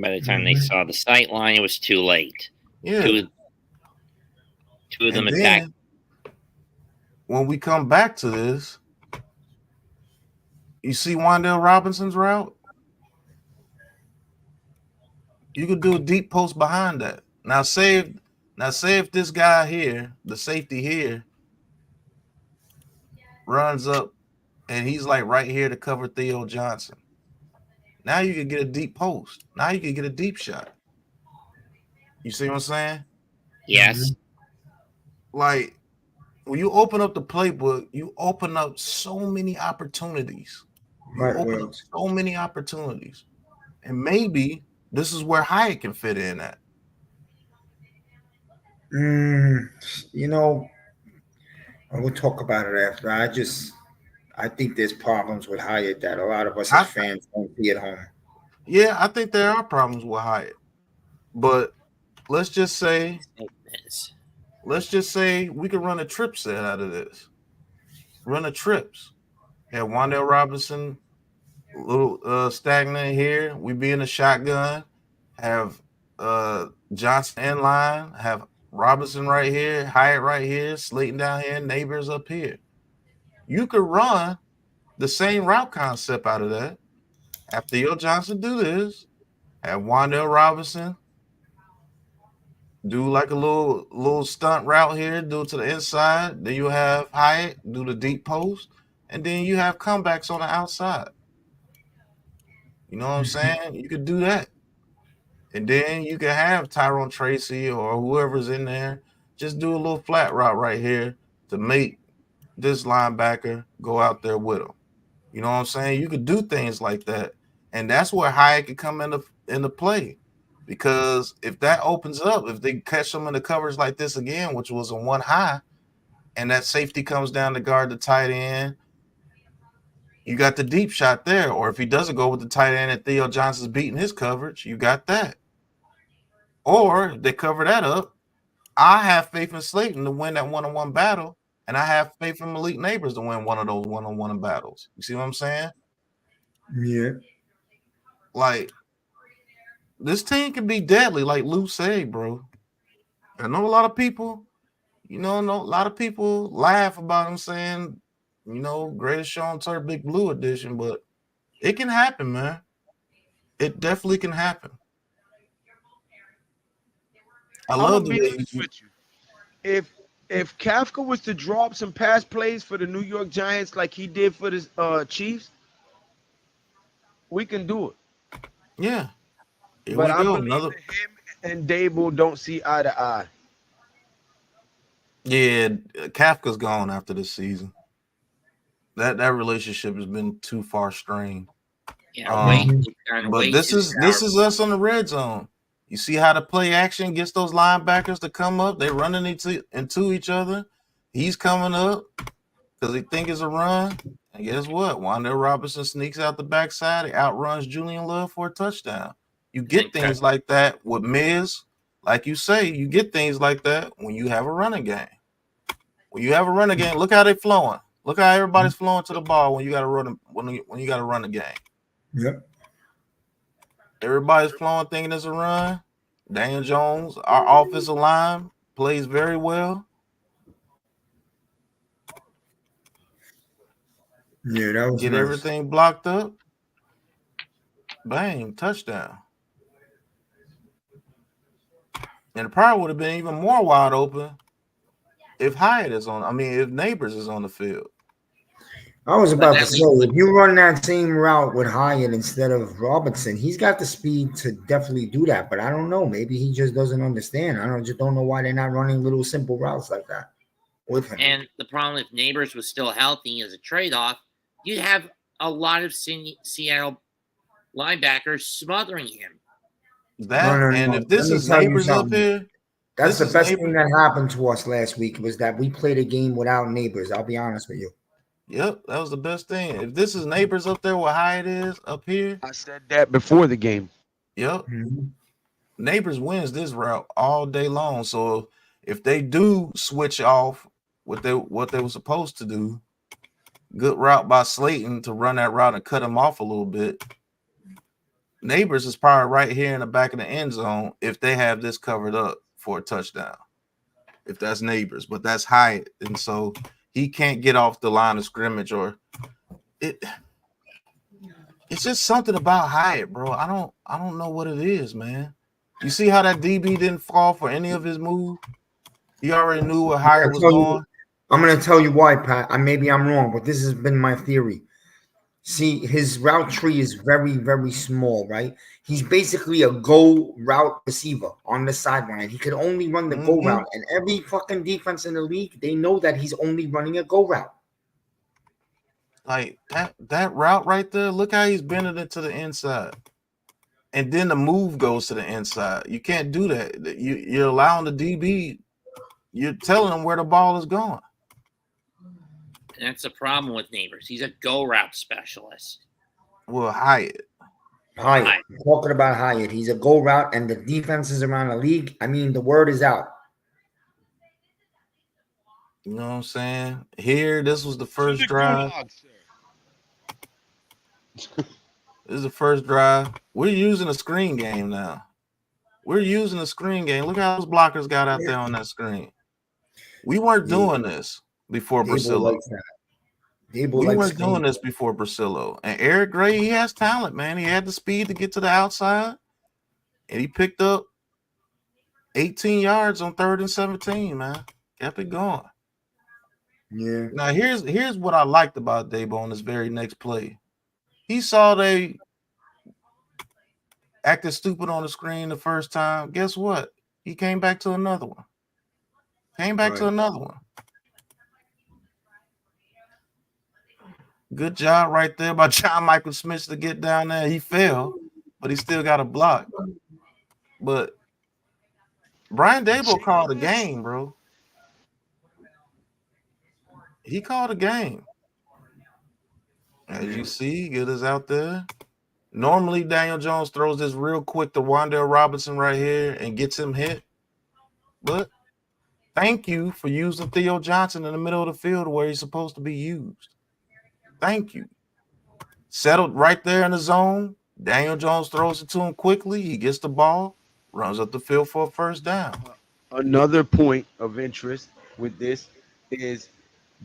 by the time saying? they saw the sight line, it was too late. Yeah. Two of them And attacked. then when we come back to this, you see Wandale Robinson's route? You could do a deep post behind that. Now say if this guy here, the safety here, runs up and he's like right here to cover Theo Johnson. Now you can get a deep post. Now you can get a deep shot. You see what I'm saying? Yes. Like when you open up the playbook, you open up so many opportunities. You Right. open up so many opportunities. And maybe this is where Hyatt can fit in at. You know, we'll talk about it after. I think there's problems with Hyatt that a lot of us as fans don't see at home. Yeah, I think there are problems with Hyatt. But let's just say we could run a trip set out of this. Run a trips. Have Wandale Robinson a little stagnant here. We be in the shotgun. Have Johnson in line. Have Robinson right here. Hyatt right here. Slayton down here. Neighbors up here. You could run the same route concept out of that. Have Theo Johnson do this. Have Wandale Robinson do like a little stunt route here, do it to the inside. Then you have Hyatt do the deep post, and then you have comebacks on the outside. You know what I'm saying? You could do that. And then you can have Tyrone Tracy or whoever's in there just do a little flat route right here to make this linebacker go out there with him. You know what I'm saying? You could do things like that. And that's where Hyatt could come into play. Because if that opens up, if they catch them in the coverage like this again, which was a 1 high, and that safety comes down to guard the tight end, you got the deep shot there. Or if he doesn't go with the tight end and Theo Johnson's beating his coverage, you got that. Or if they cover that up, I have faith in Slayton to win that one-on-one battle, and I have faith in Malik Neighbors to win one of those one-on-one battles. You see what I'm saying? Yeah. Like, this team can be deadly, like Lou said, bro. I know a lot of people, a lot of people laugh about him saying, greatest show on turf, Big Blue edition, but it can happen, man. It definitely can happen. I'm gonna be honest with you. If Kafka was to drop some pass plays for the New York Giants like he did for the Chiefs, we can do it. Yeah. But I believe that him and Daboll don't see eye to eye. Yeah, Kafka's gone after this season. That relationship has been too far strained. Yeah, but this is us on the red zone. You see how the play action gets those linebackers to come up? They're running into each other. He's coming up because he think it's a run. And guess what? Wandale Robinson sneaks out the backside. He outruns Julian Love for a touchdown. You get things like that with Miz. Like you say, you get things like that when you have a running game. When you have a running game, look how they're flowing. Look how everybody's flowing to the ball when you got to run when you got to run the game. Yep. Everybody's flowing thinking it's a run. Daniel Jones, our offensive line, plays very well. Yeah, that was Get nice. everything blocked up. Bang, touchdown. And it probably would have been even more wide open if Hyatt is on. I mean, if Neighbors is on the field. I was But about to that say, if you run that same route with Hyatt instead of Robinson, he's got the speed to definitely do that. But I don't know. Maybe he just doesn't understand. Just don't know why they're not running little simple routes like that with him. and the problem if Neighbors was still healthy as a trade-off, you'd have a lot of Seattle linebackers smothering him. No, That no, and no. if Let this me is tell you Neighbors up something. here, That's this the is best thing Neighbors. that happened to us last week was that we played a game without neighbors. I'll be honest with you. Yep, that was the best thing. If this is Neighbors up there where Hyatt is up here, I said that before the game. yep, Mhm. Neighbors wins this route all day long. So if they do switch off what they were supposed to do, good route by Slayton to run that route and cut him off a little bit. Neighbors is probably right here in the back of the end zone if they have this covered up for a touchdown. If that's Neighbors, but that's Hyatt, and so he can't get off the line of scrimmage or it. It's just something about Hyatt, bro. I don't know what it is, man. You see how that DB didn't fall for any of his move? He already knew where I'm Hyatt gonna was tell you. going. I'm gonna tell you why, Pat. Maybe I'm wrong, but this has been my theory. See, his route tree is very, very small, right? He's basically a go route receiver on the sideline. He could only run the go Mm-hmm. route, and every fucking defense in the league, they know that he's only running a go route. Like that route right there. Look how he's bending it to the inside, and then the move goes to the inside. You can't do that. You're allowing the DB. You're telling him where the ball is going. And that's the problem with Neighbors. He's a go route specialist. Well, Hyatt. Hyatt. I'm talking about Hyatt. He's a go route, and the defenses around the league. I mean, the word is out. You know what I'm saying? Here, this was the first drive. This is the first drive. We're using a screen game now. We're using a screen game. Look how those blockers got out there on that screen. We weren't Yeah, doing this before Daboll Brasillo. likes that. Daboll We likes weren't doing screen. this before Brasillo. And Eric Gray, he has talent, man. He had the speed to get to the outside, and he picked up 18 yards on 3rd and 17, man. Kept it going. Yeah. Now, here's what I liked about Daboll on this very next play. He saw they acted stupid on the screen the first time. Guess what? He came back to another one. Good job right there by John Michael Smith to get down there. He fell, but he still got a block. But Brian Daboll called a game, bro. He called a game. As you see, good is out there. Normally, Daniel Jones throws this real quick to Wandale Robinson right here and gets him hit. But thank you for using Theo Johnson in the middle of the field where he's supposed to be used. Thank you. Settled right there in the zone. Daniel Jones throws it to him quickly. He gets the ball, runs up the field for a first down. Another point of interest with this is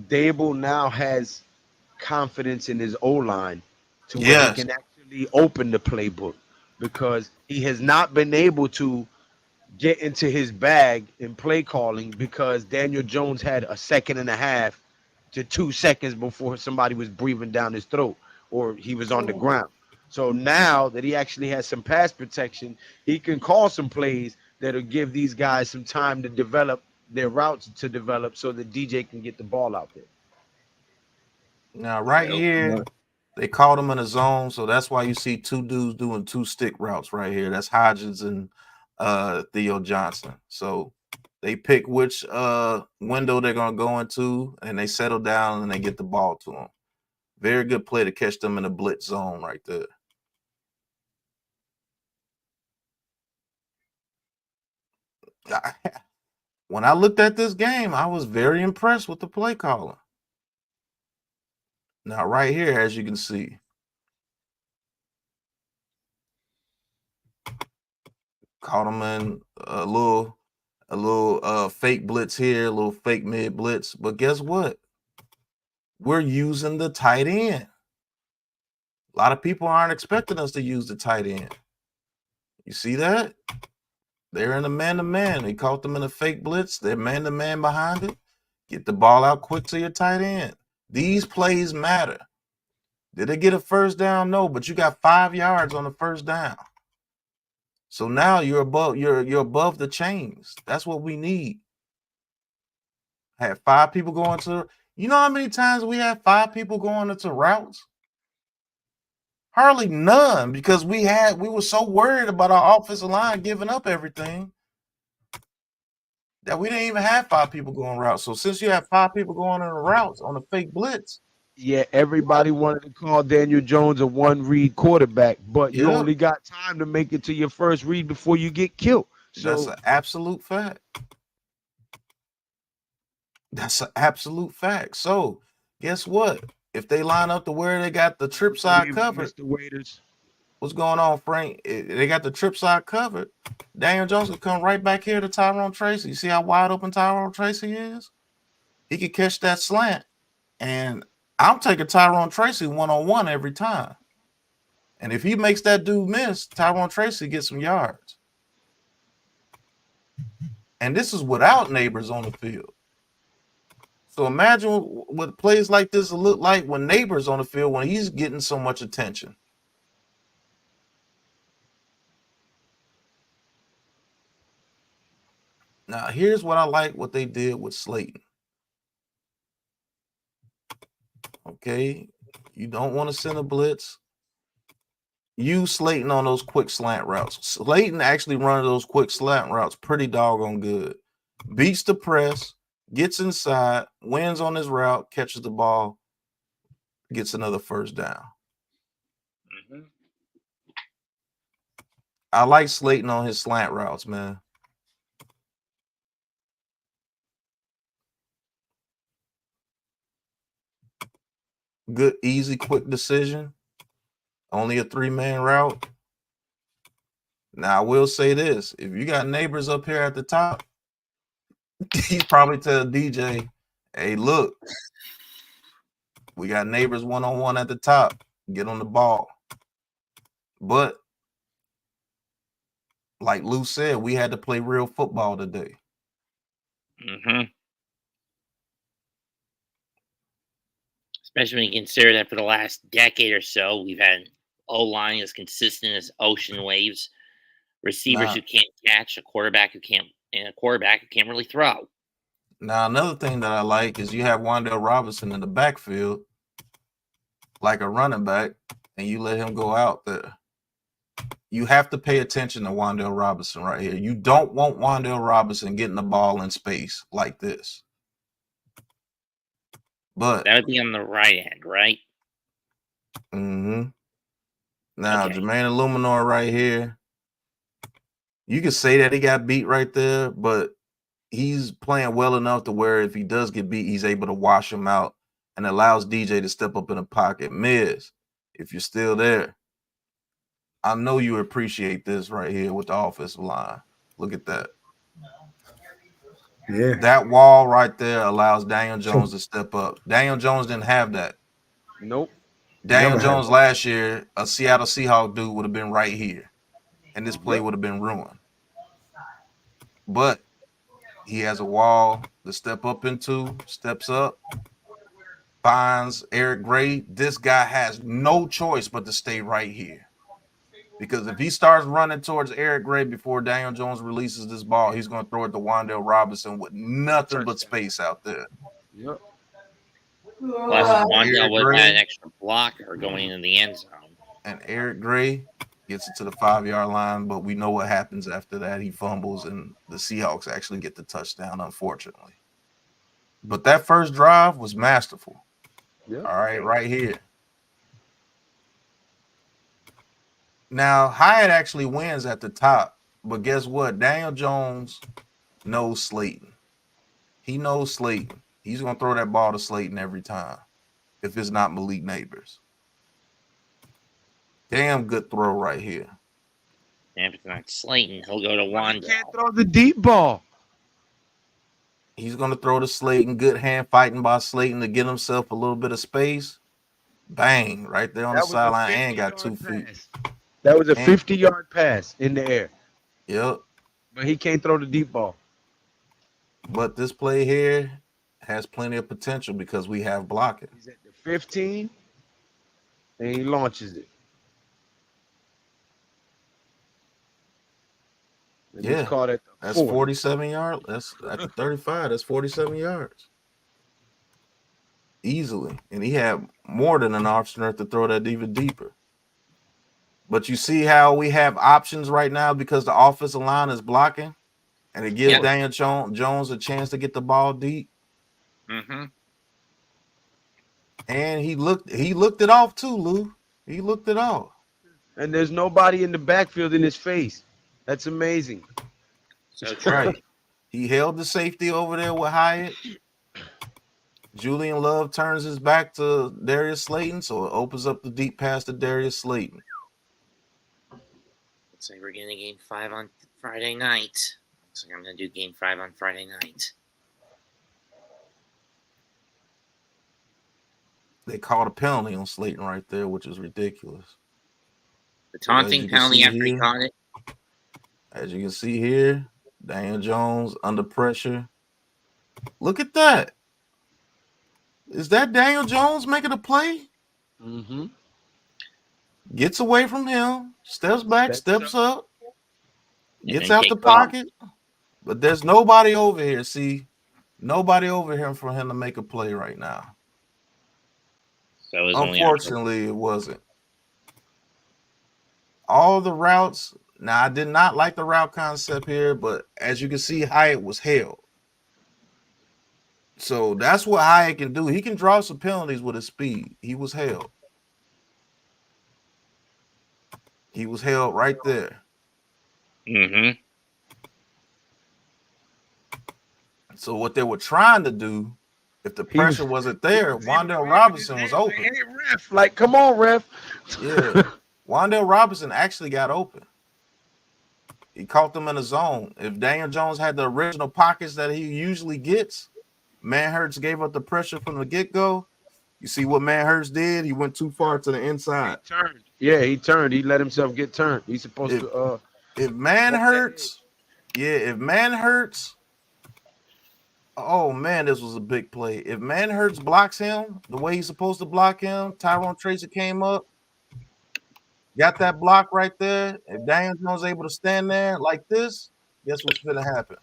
Dable now has confidence in his O line to where he Yes. can actually open the playbook because he has not been able to get into his bag in play calling because Daniel Jones had a second and a half to 2 seconds before somebody was breathing down his throat or he was on the ground. So now that he actually has some pass protection, he can call some plays that'll give these guys some time to develop their routes to develop so that DJ can get the ball out there. Now, right Yep. here, they caught him in a zone, so that's why you see two dudes doing two stick routes right here. That's Hodgins and Theo Johnson. So they pick which window they're gonna go into, and they settle down and they get the ball to him. Very good play to catch them in a blitz zone right there. When I looked at this game, I was very impressed with the play calling. Now, right here, as you can see, Caught him in a little fake blitz here, a little fake mid blitz. But guess what? We're using the tight end. A lot of people aren't expecting us to use the tight end. You see that? They're in a man-to-man. They caught them in a fake blitz. They're man-to-man behind it. Get the ball out quick to your tight end. These plays matter. Did they get a first down? No, but you got 5 yards on the first down. So now you're above the chains. That's what we need. Had 5 people going to, you know how many times we had 5 people going into routes? Hardly none, because we were so worried about our offensive line giving up everything that we didn't even have 5 people going routes. So since you have 5 people going on the routes on a fake blitz, Yeah, everybody wanted to call Daniel Jones a one-read quarterback, but you yeah, only got time to make it to your first read before you get killed. that's So an absolute fact. That's an absolute fact. So guess what? If they line up to where they got the trip good side evening, covered, Mr. Waiters. what's going on, Frank? They got the trip side covered. Daniel Jones will come right back here to Tyrone Tracy. You see how wide open Tyrone Tracy is? He could catch that slant. And I'm taking Tyrone Tracy one-on-one every time. And if he makes that dude miss, Tyrone Tracy gets some yards. And this is without neighbors on the field. So imagine what plays like this will look like when neighbors on the field when he's getting so much attention. Now, here's what I like what they did with Slayton. Okay, you don't want to send a blitz. Use Slayton on those quick slant routes. Slayton actually runs those quick slant routes pretty doggone good. Beats the press, gets inside, wins on his route, catches the ball, gets another first down. Mm-hmm. I like Slayton on his slant routes, man. Good, easy, quick decision. Only a 3-man route. Now, I will say this. If you got neighbors up here at the top, he's probably tell DJ, hey, look, we got neighbors one-on-one at the top. Get on the ball. But like Lou said, we had to play real football today. Mm-hmm. Especially when you consider that for the last decade or so, we've had O-line as consistent as ocean waves, receivers who can't catch, a quarterback who can't really throw. Now, another thing that I like is you have Wan'Dale Robinson in the backfield like a running back, and you let him go out there. You have to pay attention to Wan'Dale Robinson right here. You don't want Wan'Dale Robinson getting the ball in space like this. But that would be on the right end, right? Mm-hmm. Now, okay. Jermaine Illuminor right here. You can say that he got beat right there, but he's playing well enough to where if he does get beat, he's able to wash him out and allows DJ to step up in the pocket. Miz, if you're still there, I know you appreciate this right here with the offensive line. Look at that. Yeah. That wall right there allows Daniel Jones to step up. Daniel Jones didn't have that. Nope. Daniel Jones last year, a Seattle Seahawks dude would have been right here, and this play would have been ruined. But he has a wall to step up into, steps up, finds Eric Gray. This guy has no choice but to stay right here. Because if he starts running towards Eric Gray before Daniel Jones releases this ball, he's going to throw it to Wan'Dale Robinson with nothing but space out there. Yep. Plus, Wan'Dale would have had an extra blocker going into the end zone. And Eric Gray gets it to the 5-yard line, but we know what happens after that. He fumbles, and the Seahawks actually get the touchdown, unfortunately. But that first drive was masterful. Yep. All right, right here. Now, Hyatt actually wins at the top, but guess what? Daniel Jones knows Slayton. He knows Slayton. He's going to throw that ball to Slayton every time if it's not Malik Neighbors. Damn good throw right here. Yeah, but not Slayton. He'll go to He Wanda. can't throw the deep ball. He's going to throw to Slayton. Good hand fighting by Slayton to get himself a little bit of space. Bang, right there on the That was a sideline and got 2 50-yard feet. pass. That was a And 50-yard pass in the air, yep. but he can't throw the deep ball. But this play here has plenty of potential because we have blocking. He's at the 15, and he launches it. And it's Yeah, caught at the that's 40. 47 yards. That's at the 35. That's 47 yards. Easily. And he had more than enough strength to throw that even deeper. But you see how we have options right now because the offensive line is blocking and it gives Yep. Daniel Jones a chance to get the ball deep. Mm-hmm. And he looked it off too, Lou. He looked it off. And there's nobody in the backfield in his face. That's amazing. So true. Right. He held the safety over there with Hyatt. Julian Love turns his back to Darius Slayton, so it opens up the deep pass to Darius Slayton. Looks like we're getting game 5 on Friday night. Looks like I'm going to do game 5 on Friday night. They called a penalty on Slayton right there, which is ridiculous. The taunting you can penalty see after he here- caught it. As you can see here, Daniel Jones under pressure. Look at that. Is that Daniel Jones making a play? Mm-hmm. Gets away from him, steps back, steps up, gets then out the takes off. pocket. But there's nobody over here. See, nobody over here for him to make a play right now. So it was only on purpose. Unfortunately, it wasn't. All the routes. Now, I did not like the route concept here, but as you can see, Hyatt was held. So that's what Hyatt can do. He can draw some penalties with his speed. He was held. He was held right there. Mm-hmm. So what they were trying to do, if the pressure wasn't there, Wandale Robinson was open. Hey, ref. Like, come on, ref. Yeah. Wandale Robinson actually got open. He caught them in the zone. If Daniel Jones had the original pockets that he usually gets, Manhurts gave up the pressure from the get-go. You see what Manhurts did? He went too far to the inside. He turned. Yeah, he turned. He let himself get turned. He's supposed to. If Manhurts, oh man, this was a big play. If Manhurts blocks him the way he's supposed to block him, Tyrone Tracy came up, got that block right there. If Daniel Jones able to stand there like this, guess what's going to happen?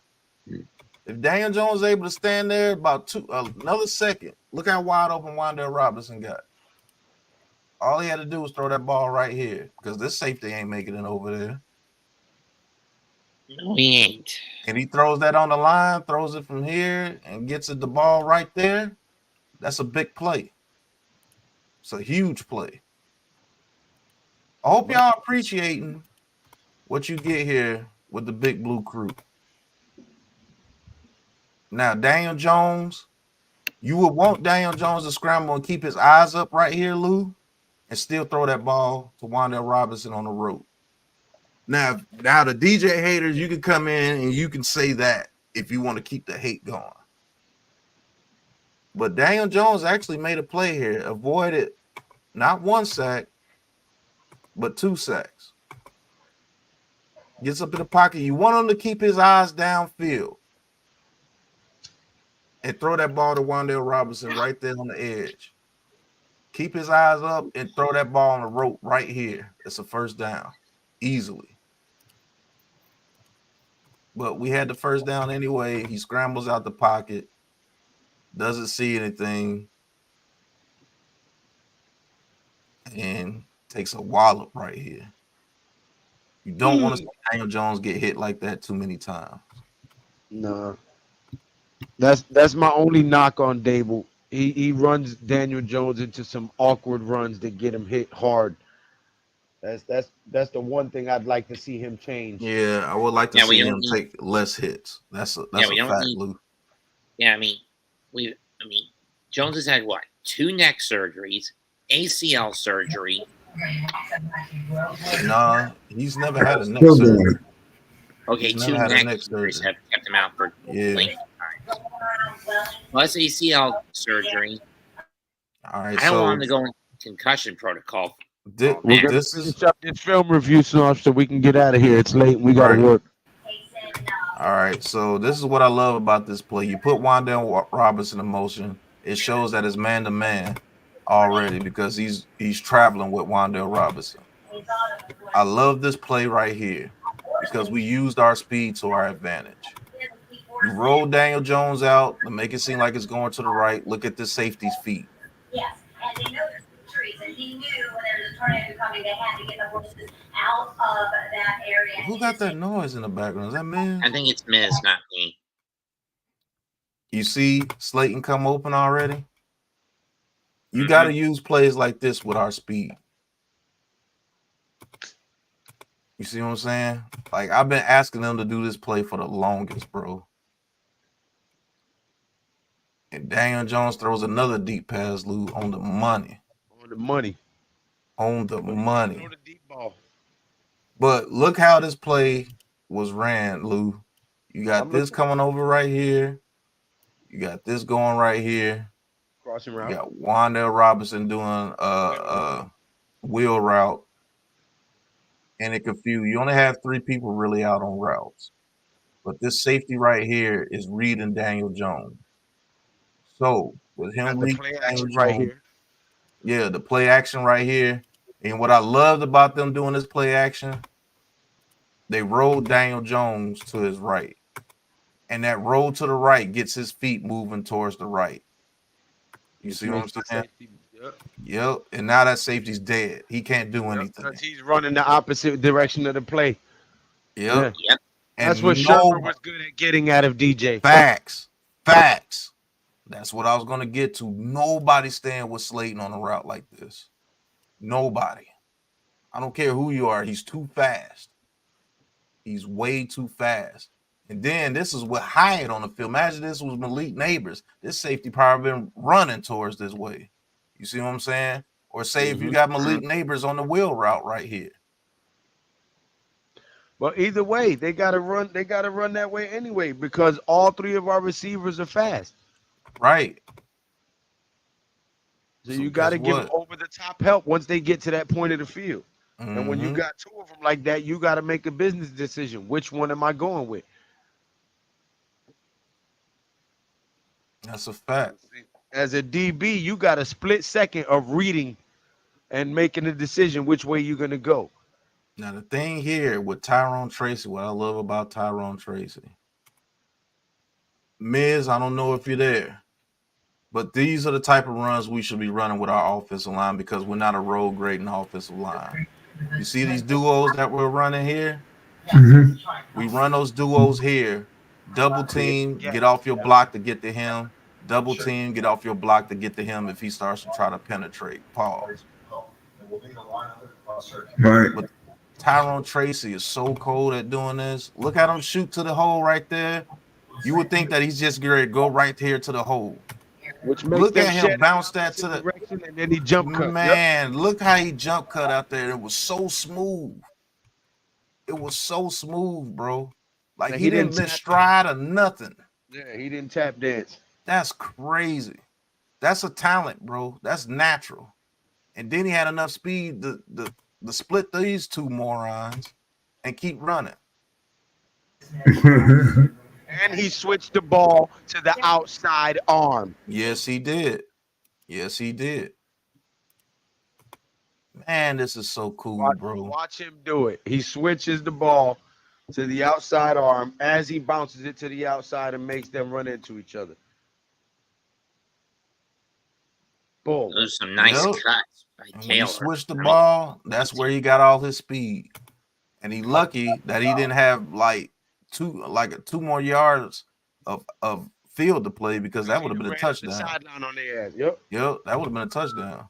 If Daniel Jones is able to stand there about another second, look how wide open Wandale Robinson got. All he had to do was throw that ball right here because this safety ain't making it over there. No, he ain't. And he throws that on the line, throws it from here, and gets it the ball right there. That's a big play. It's a huge play. I hope y'all appreciating what you get here with the Big Blue Crew. Now, Daniel Jones, you would want Daniel Jones to scramble and keep his eyes up right here, Lou, and still throw that ball to Wandale Robinson on the road. Now the DJ haters, you can come in and you can say that if you want to keep the hate going. But Daniel Jones actually made a play here, avoided not 1 sack, but 2 sacks. Gets up in the pocket. You want him to keep his eyes downfield and throw that ball to Wandale Robinson right there on the edge. Keep his eyes up and throw that ball on the rope right here. It's a first down, easily. But we had the first down anyway. He scrambles out the pocket, doesn't see anything, and takes a wallop right here. You don't want to see Daniel Jones get hit like that too many times. No. That's my only knock on Daboll. He runs Daniel Jones into some awkward runs that get him hit hard. That's the one thing I'd like to see him change. Yeah, I would like to see him take less hits. That's a fact, Lou. Yeah, I mean, Jones has had what? 2 neck surgeries, ACL surgery, Nah, he's never had a neck Still doing surgery. it. Okay, He's never two had a neck neck surgeries surgery. have kept him out for Yeah. length of time. Plus ACL surgery. All right. I don't want So him to go in concussion protocol. We're gonna this is finish up this film review soon so we can get out of here. It's late and we gotta right. work. All right. So this is what I love about this play. You put Wandale Robinson in motion. It shows that it's man to man already because he's traveling with Wandale Robinson. I love this play right here because we used our speed to our advantage. You roll Daniel Jones out to make it seem like it's going to the right. Look at the safety's feet. Who got that noise in the background? Is that Miz? I think it's Miz, not me. You see Slayton come open already? You got to use plays like this with our speed. You see what I'm saying? Like, I've been asking them to do this play for the longest, bro. And Daniel Jones throws another deep pass, Lou, on the money. On the money. On the But money. throw the deep ball. But look how this play was ran, Lou. You got this coming over right here. You got this going right here. Crossing You route. got Wandale Robinson doing wheel route. And it confused. You only have 3 people really out on routes. But this safety right here is reading Daniel Jones. So with him Got the reading play Daniel action right Jones, here. yeah, the play action right here. And what I loved about them doing this play action, they rolled Daniel Jones to his right. And that roll to the right gets his feet moving towards the right. You see what I'm saying? Yep. And now that safety's dead. He can't do anything. Because he's running the opposite direction of the play. Yep. Yep. That's And what Shermer was good at getting out of DJ. Facts. Facts. That's what I was going to get to. Nobody staying with Slayton on a route like this. Nobody. I don't care who you are. He's too fast. He's way too fast. And then this is what Hyatt on the field. Imagine this was Malik Neighbors. This safety probably been running towards this way. You see what I'm saying? Or say if you got Malik Neighbors on the wheel route right here. Well, either way, they gotta run. They gotta run that way anyway because all 3 of our receivers are fast. Right. So you got to give them over the top help once they get to that point of the field. And when you got 2 of them like that, you got to make a business decision. Which one am I going with? That's a fact. As a DB, you got a split second of reading and making a decision which way you're going to go. Now, the thing here with Tyrone Tracy, what I love about Tyrone Tracy, Miz, I don't know if you're there, but these are the type of runs we should be running with our offensive line because we're not a road grading offensive line. You see these duos that we're running here? We run those duos here. Double team, get off your block to get to him. Double team, get off your block to get to him if he starts to try to penetrate. Pause. Right. But Tyrone Tracy is so cold at doing this. Look at him shoot to the hole right there. You would think that he's just going to go right here to the hole. Which makes look them at him bounce that to the direction, and then he jump cut. Man, look how he jump cut out there. It was so smooth. It was so smooth, bro. Like he didn't miss stride or nothing. Yeah, he didn't tap dance. That's crazy. That's a talent, bro. That's natural. And then he had enough speed to split these 2 morons and keep running. And he switched the ball to the outside arm. Yes, he did. Yes, he did. Man, this is so cool, bro. Watch him do it. He switches the ball to the outside arm as he bounces it to the outside and makes them run into each other. Boom. Those are some nice cuts by Taylor. When you switch the ball, that's where he got all his speed. And he lucky that he didn't have like 2 more yards of field to play because that would have been a touchdown. Sideline on their ass. Yep, that would have been a touchdown.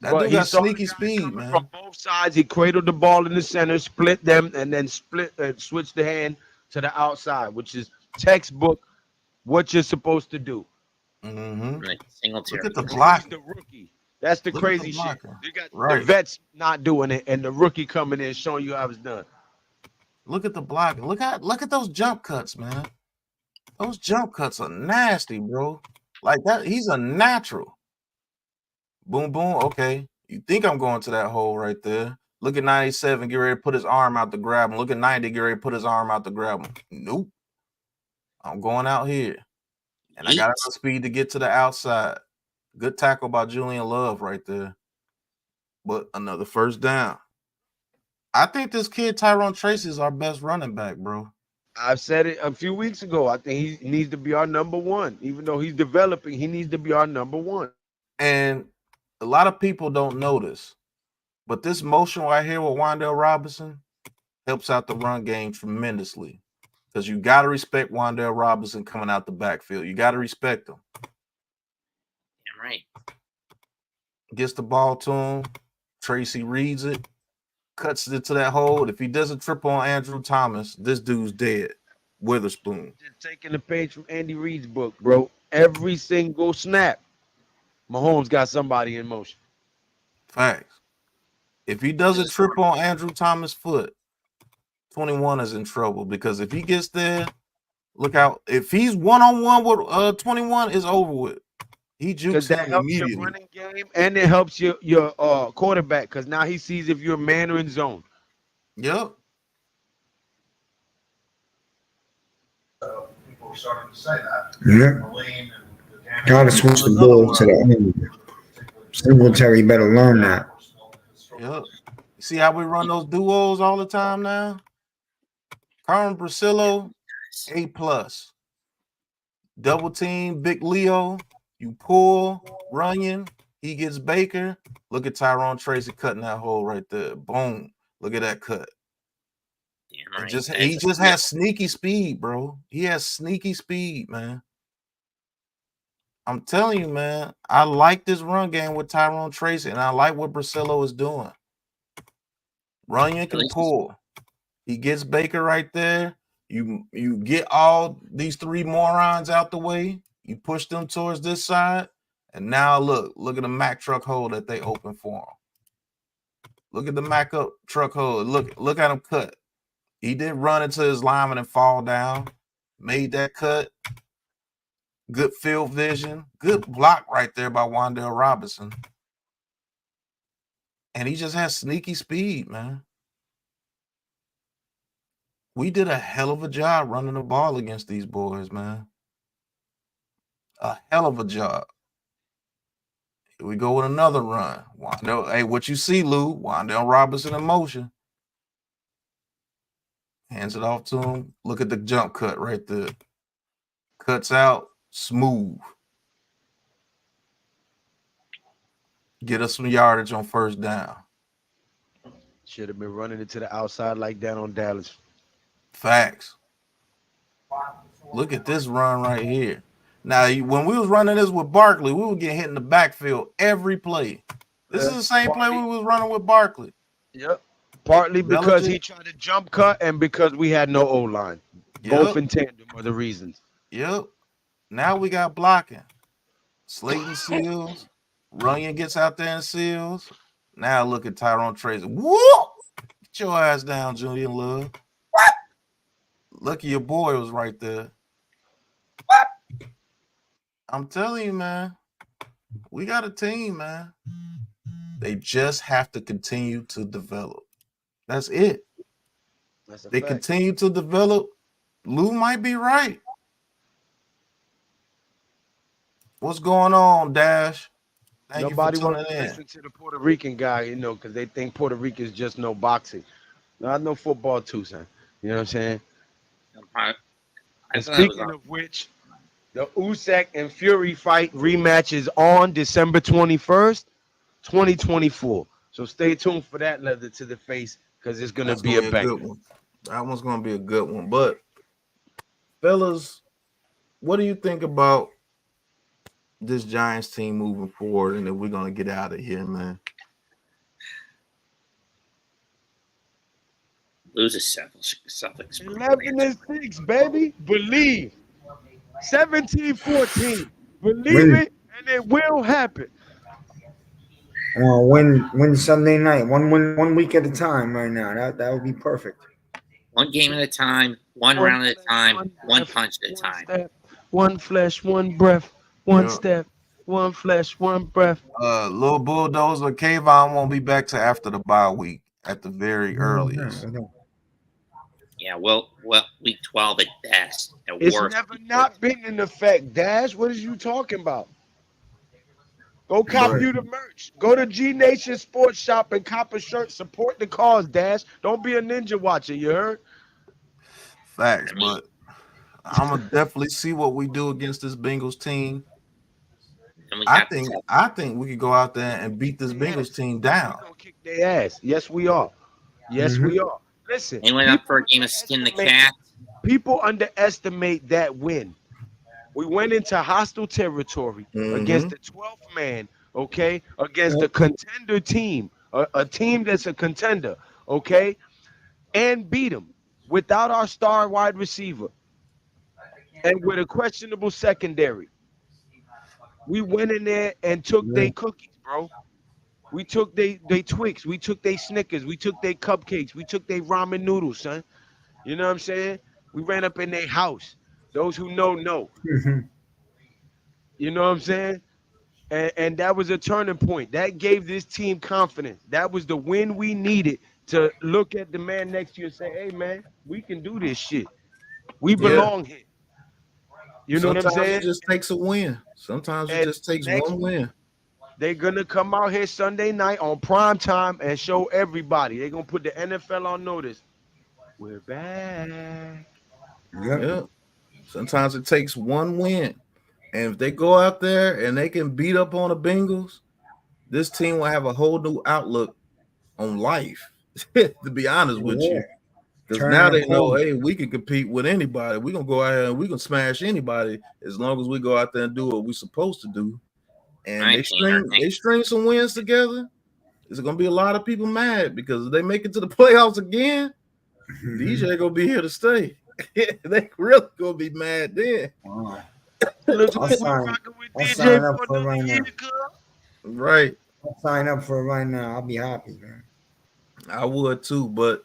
That dude got sneaky speed, man. From both sides, he cradled the ball in the center, split them, and then switched the hand to the outside, which is textbook what you're supposed to do. Like Singletary. Look at the block. He's the rookie. That's the Look at the crazy shit. blocking. You got the Right. vets not doing it, and the rookie coming in showing you how it's done. Look at the blocking. Look at those jump cuts, man. Those jump cuts are nasty, bro. Like that, he's a natural. Boom, boom. Okay. You think I'm going to that hole right there. Look at 97, get ready to put his arm out to grab him. Look at 90, get ready to put his arm out to grab him. Nope. I'm going out here. And I got enough speed to get to the outside. Good tackle by Julian Love right there. But another first down. I think this kid Tyrone Tracy is our best running back, bro. I've said it a few weeks ago. I think he needs to be our number one. Even though he's developing, he needs to be our number one. And a lot of people don't notice, but this motion right here with Wan'Dale Robinson helps out the run game tremendously. Because you got to respect Wan'Dale Robinson coming out the backfield. You got to respect him. Yeah, right. Gets the ball to him. Tracy reads it, cuts it to that hole. If he doesn't trip on Andrew Thomas, this dude's dead. Witherspoon. Just taking the page from Andy Reid's book, bro. Every single snap, Mahomes got somebody in motion. Facts. If he doesn't trip on Andrew Thomas' foot, 21 is in trouble, because if he gets there, look out. If he's one-on-one with 21, it's over with. He jukes Because that him helps your immediately. running game and it helps your quarterback because now he sees if you're man or in zone. Yep. People are starting to say that. Yeah. Gotta switch the ball to the end. Singletary better learn that. Yep. See how we run those duos all the time now? Carmen Brasillo, A+. Double team, Big Leo. You pull, Runyon. He gets Baker. Look at Tyrone Tracy cutting that hole right there. Boom. Look at that cut. Damn right. He just has sneaky speed, bro. He has sneaky speed, man. I'm telling you, man. I like this run game with Tyrone Tracy, and I like what Brasillo is doing. Runyon can pull. He gets Baker right there. You get all these three morons out the way. You push them towards this side, and now look at the Mack truck hole that they open for him. Look at the Mack up truck hole. Look at him cut. He didn't run into his lineman and fall down. Made that cut. Good field vision. Good block right there by Wan'Dale Robinson. And he just has sneaky speed, man. We did a hell of a job running the ball against these boys, man. A hell of a job. Here we go with another run. Hey, what you see, Lou? Wan'Dale Robinson in motion. Hands it off to him. Look at the jump cut right there. Cuts out, smooth. Get us some yardage on first down. Should have been running it to the outside like that on Dallas. Facts. Look at this run right here. Now, when we was running this with Barkley, we would get hit in the backfield every play. This is the same play we was running with Barkley. Yep. Partly because he tried to jump cut and because we had no O-line. Both in tandem are the reasons. Yep. Now we got blocking. Slayton seals. Runyon gets out there and seals. Now look at Tyrone Tracy. Whoop! Get your ass down, Julian Love. What? Lucky your boy was right there. What? I'm telling you, man. We got a team, man. They just have to continue to develop. That's it. They continue to develop. Lou might be right. What's going on, Dash? Thank Nobody you for wants tuning to in. listen to the Puerto Rican guy, because they think Puerto Ricans just know boxing. No, I know football too, son. You know what I'm saying? And speaking of which, the Usyk and Fury fight rematch is on December 21st, 2024. So stay tuned for that leather to the face because it's going to be a banger. Good one. That one's going to be a good one. But, fellas, what do you think about this Giants team moving forward, and then we're going to get out of here, man? Lose a Celtics. 11-6, baby. Believe. 17-14. Believe it, and it will happen. Win Sunday night. One week at a time. Right now, that would be perfect. One game at a time, one round at a time, one punch at a One time. step, one flesh, one breath, one Yeah. step, one flesh, one breath. Little Bulldozer Kayvon won't be back till after the bye week at the very earliest. Yeah, well, week 12 at best. At It's worst, never not been in effect, Dash. What is you talking about? Go cop But you the merch. Go to G Nation Sports Shop and cop a shirt. Support the cause, Dash. Don't be a ninja watcher, you heard? facts, I mean, but I'm gonna definitely see what we do against this Bengals team. and we I got think we could go out there and beat this Bengals team We down. gonna kick their ass. Yes, we are. Yes, we are. Listen, they went up for a game of skin the cat. people underestimate that win. We went into hostile territory against the 12th man, okay, against a contender team, a team that's a contender, okay, and beat them without our star wide receiver and with a questionable secondary. We went in there and took their cookies, bro. We took they Twix, we took they Snickers, we took their cupcakes, we took their ramen noodles, son. You know what I'm saying? We ran up in their house. Those who know. You know what I'm saying? And that was a turning point. That gave this team confidence. That was the win we needed to look at the man next to you and say, hey, man, we can do this shit. We belong here. You know what I'm saying? It just takes a win. Sometimes it And just takes next one win. They're going to come out here Sunday night on prime time and show everybody. They're going to put the NFL on notice. We're back. Yeah. Sometimes it takes one win. And if they go out there and they can beat up on the Bengals, this team will have a whole new outlook on life, to be honest with you. Because now they know, hey, we can compete with anybody. We're going to go out here and we can smash anybody as long as we go out there and do what we're supposed to do. And they string some wins together. There's going to be a lot of people mad because if they make it to the playoffs again, DJ going to be here to stay. They really going to be mad then. Look I'll like sign, we're rocking with I'll DJ sign up for for another right year, now. cuz. Right. I'll sign up for it right now. I'll be happy, man. I would too, but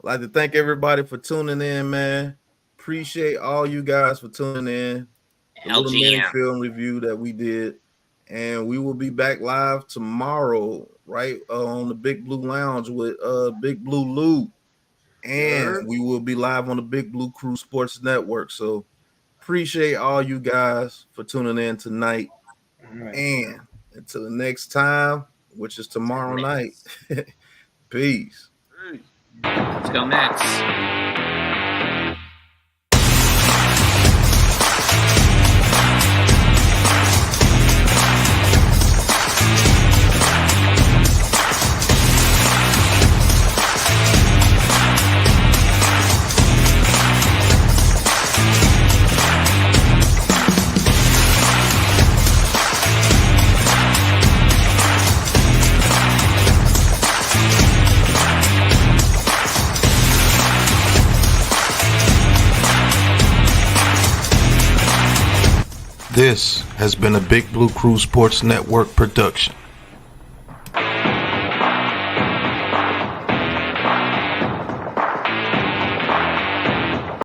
I'd like to thank everybody for tuning in, man. Appreciate all you guys for tuning in. The little mini film review that we did. And we will be back live tomorrow, right, on the Big Blue Lounge with Big Blue Lou. And we will be live on the Big Blue Crew Sports Network. So appreciate all you guys for tuning in tonight. And until the next time, which is tomorrow night. Peace. Let's go Mets. This has been a Big Blue Crew Sports Network production.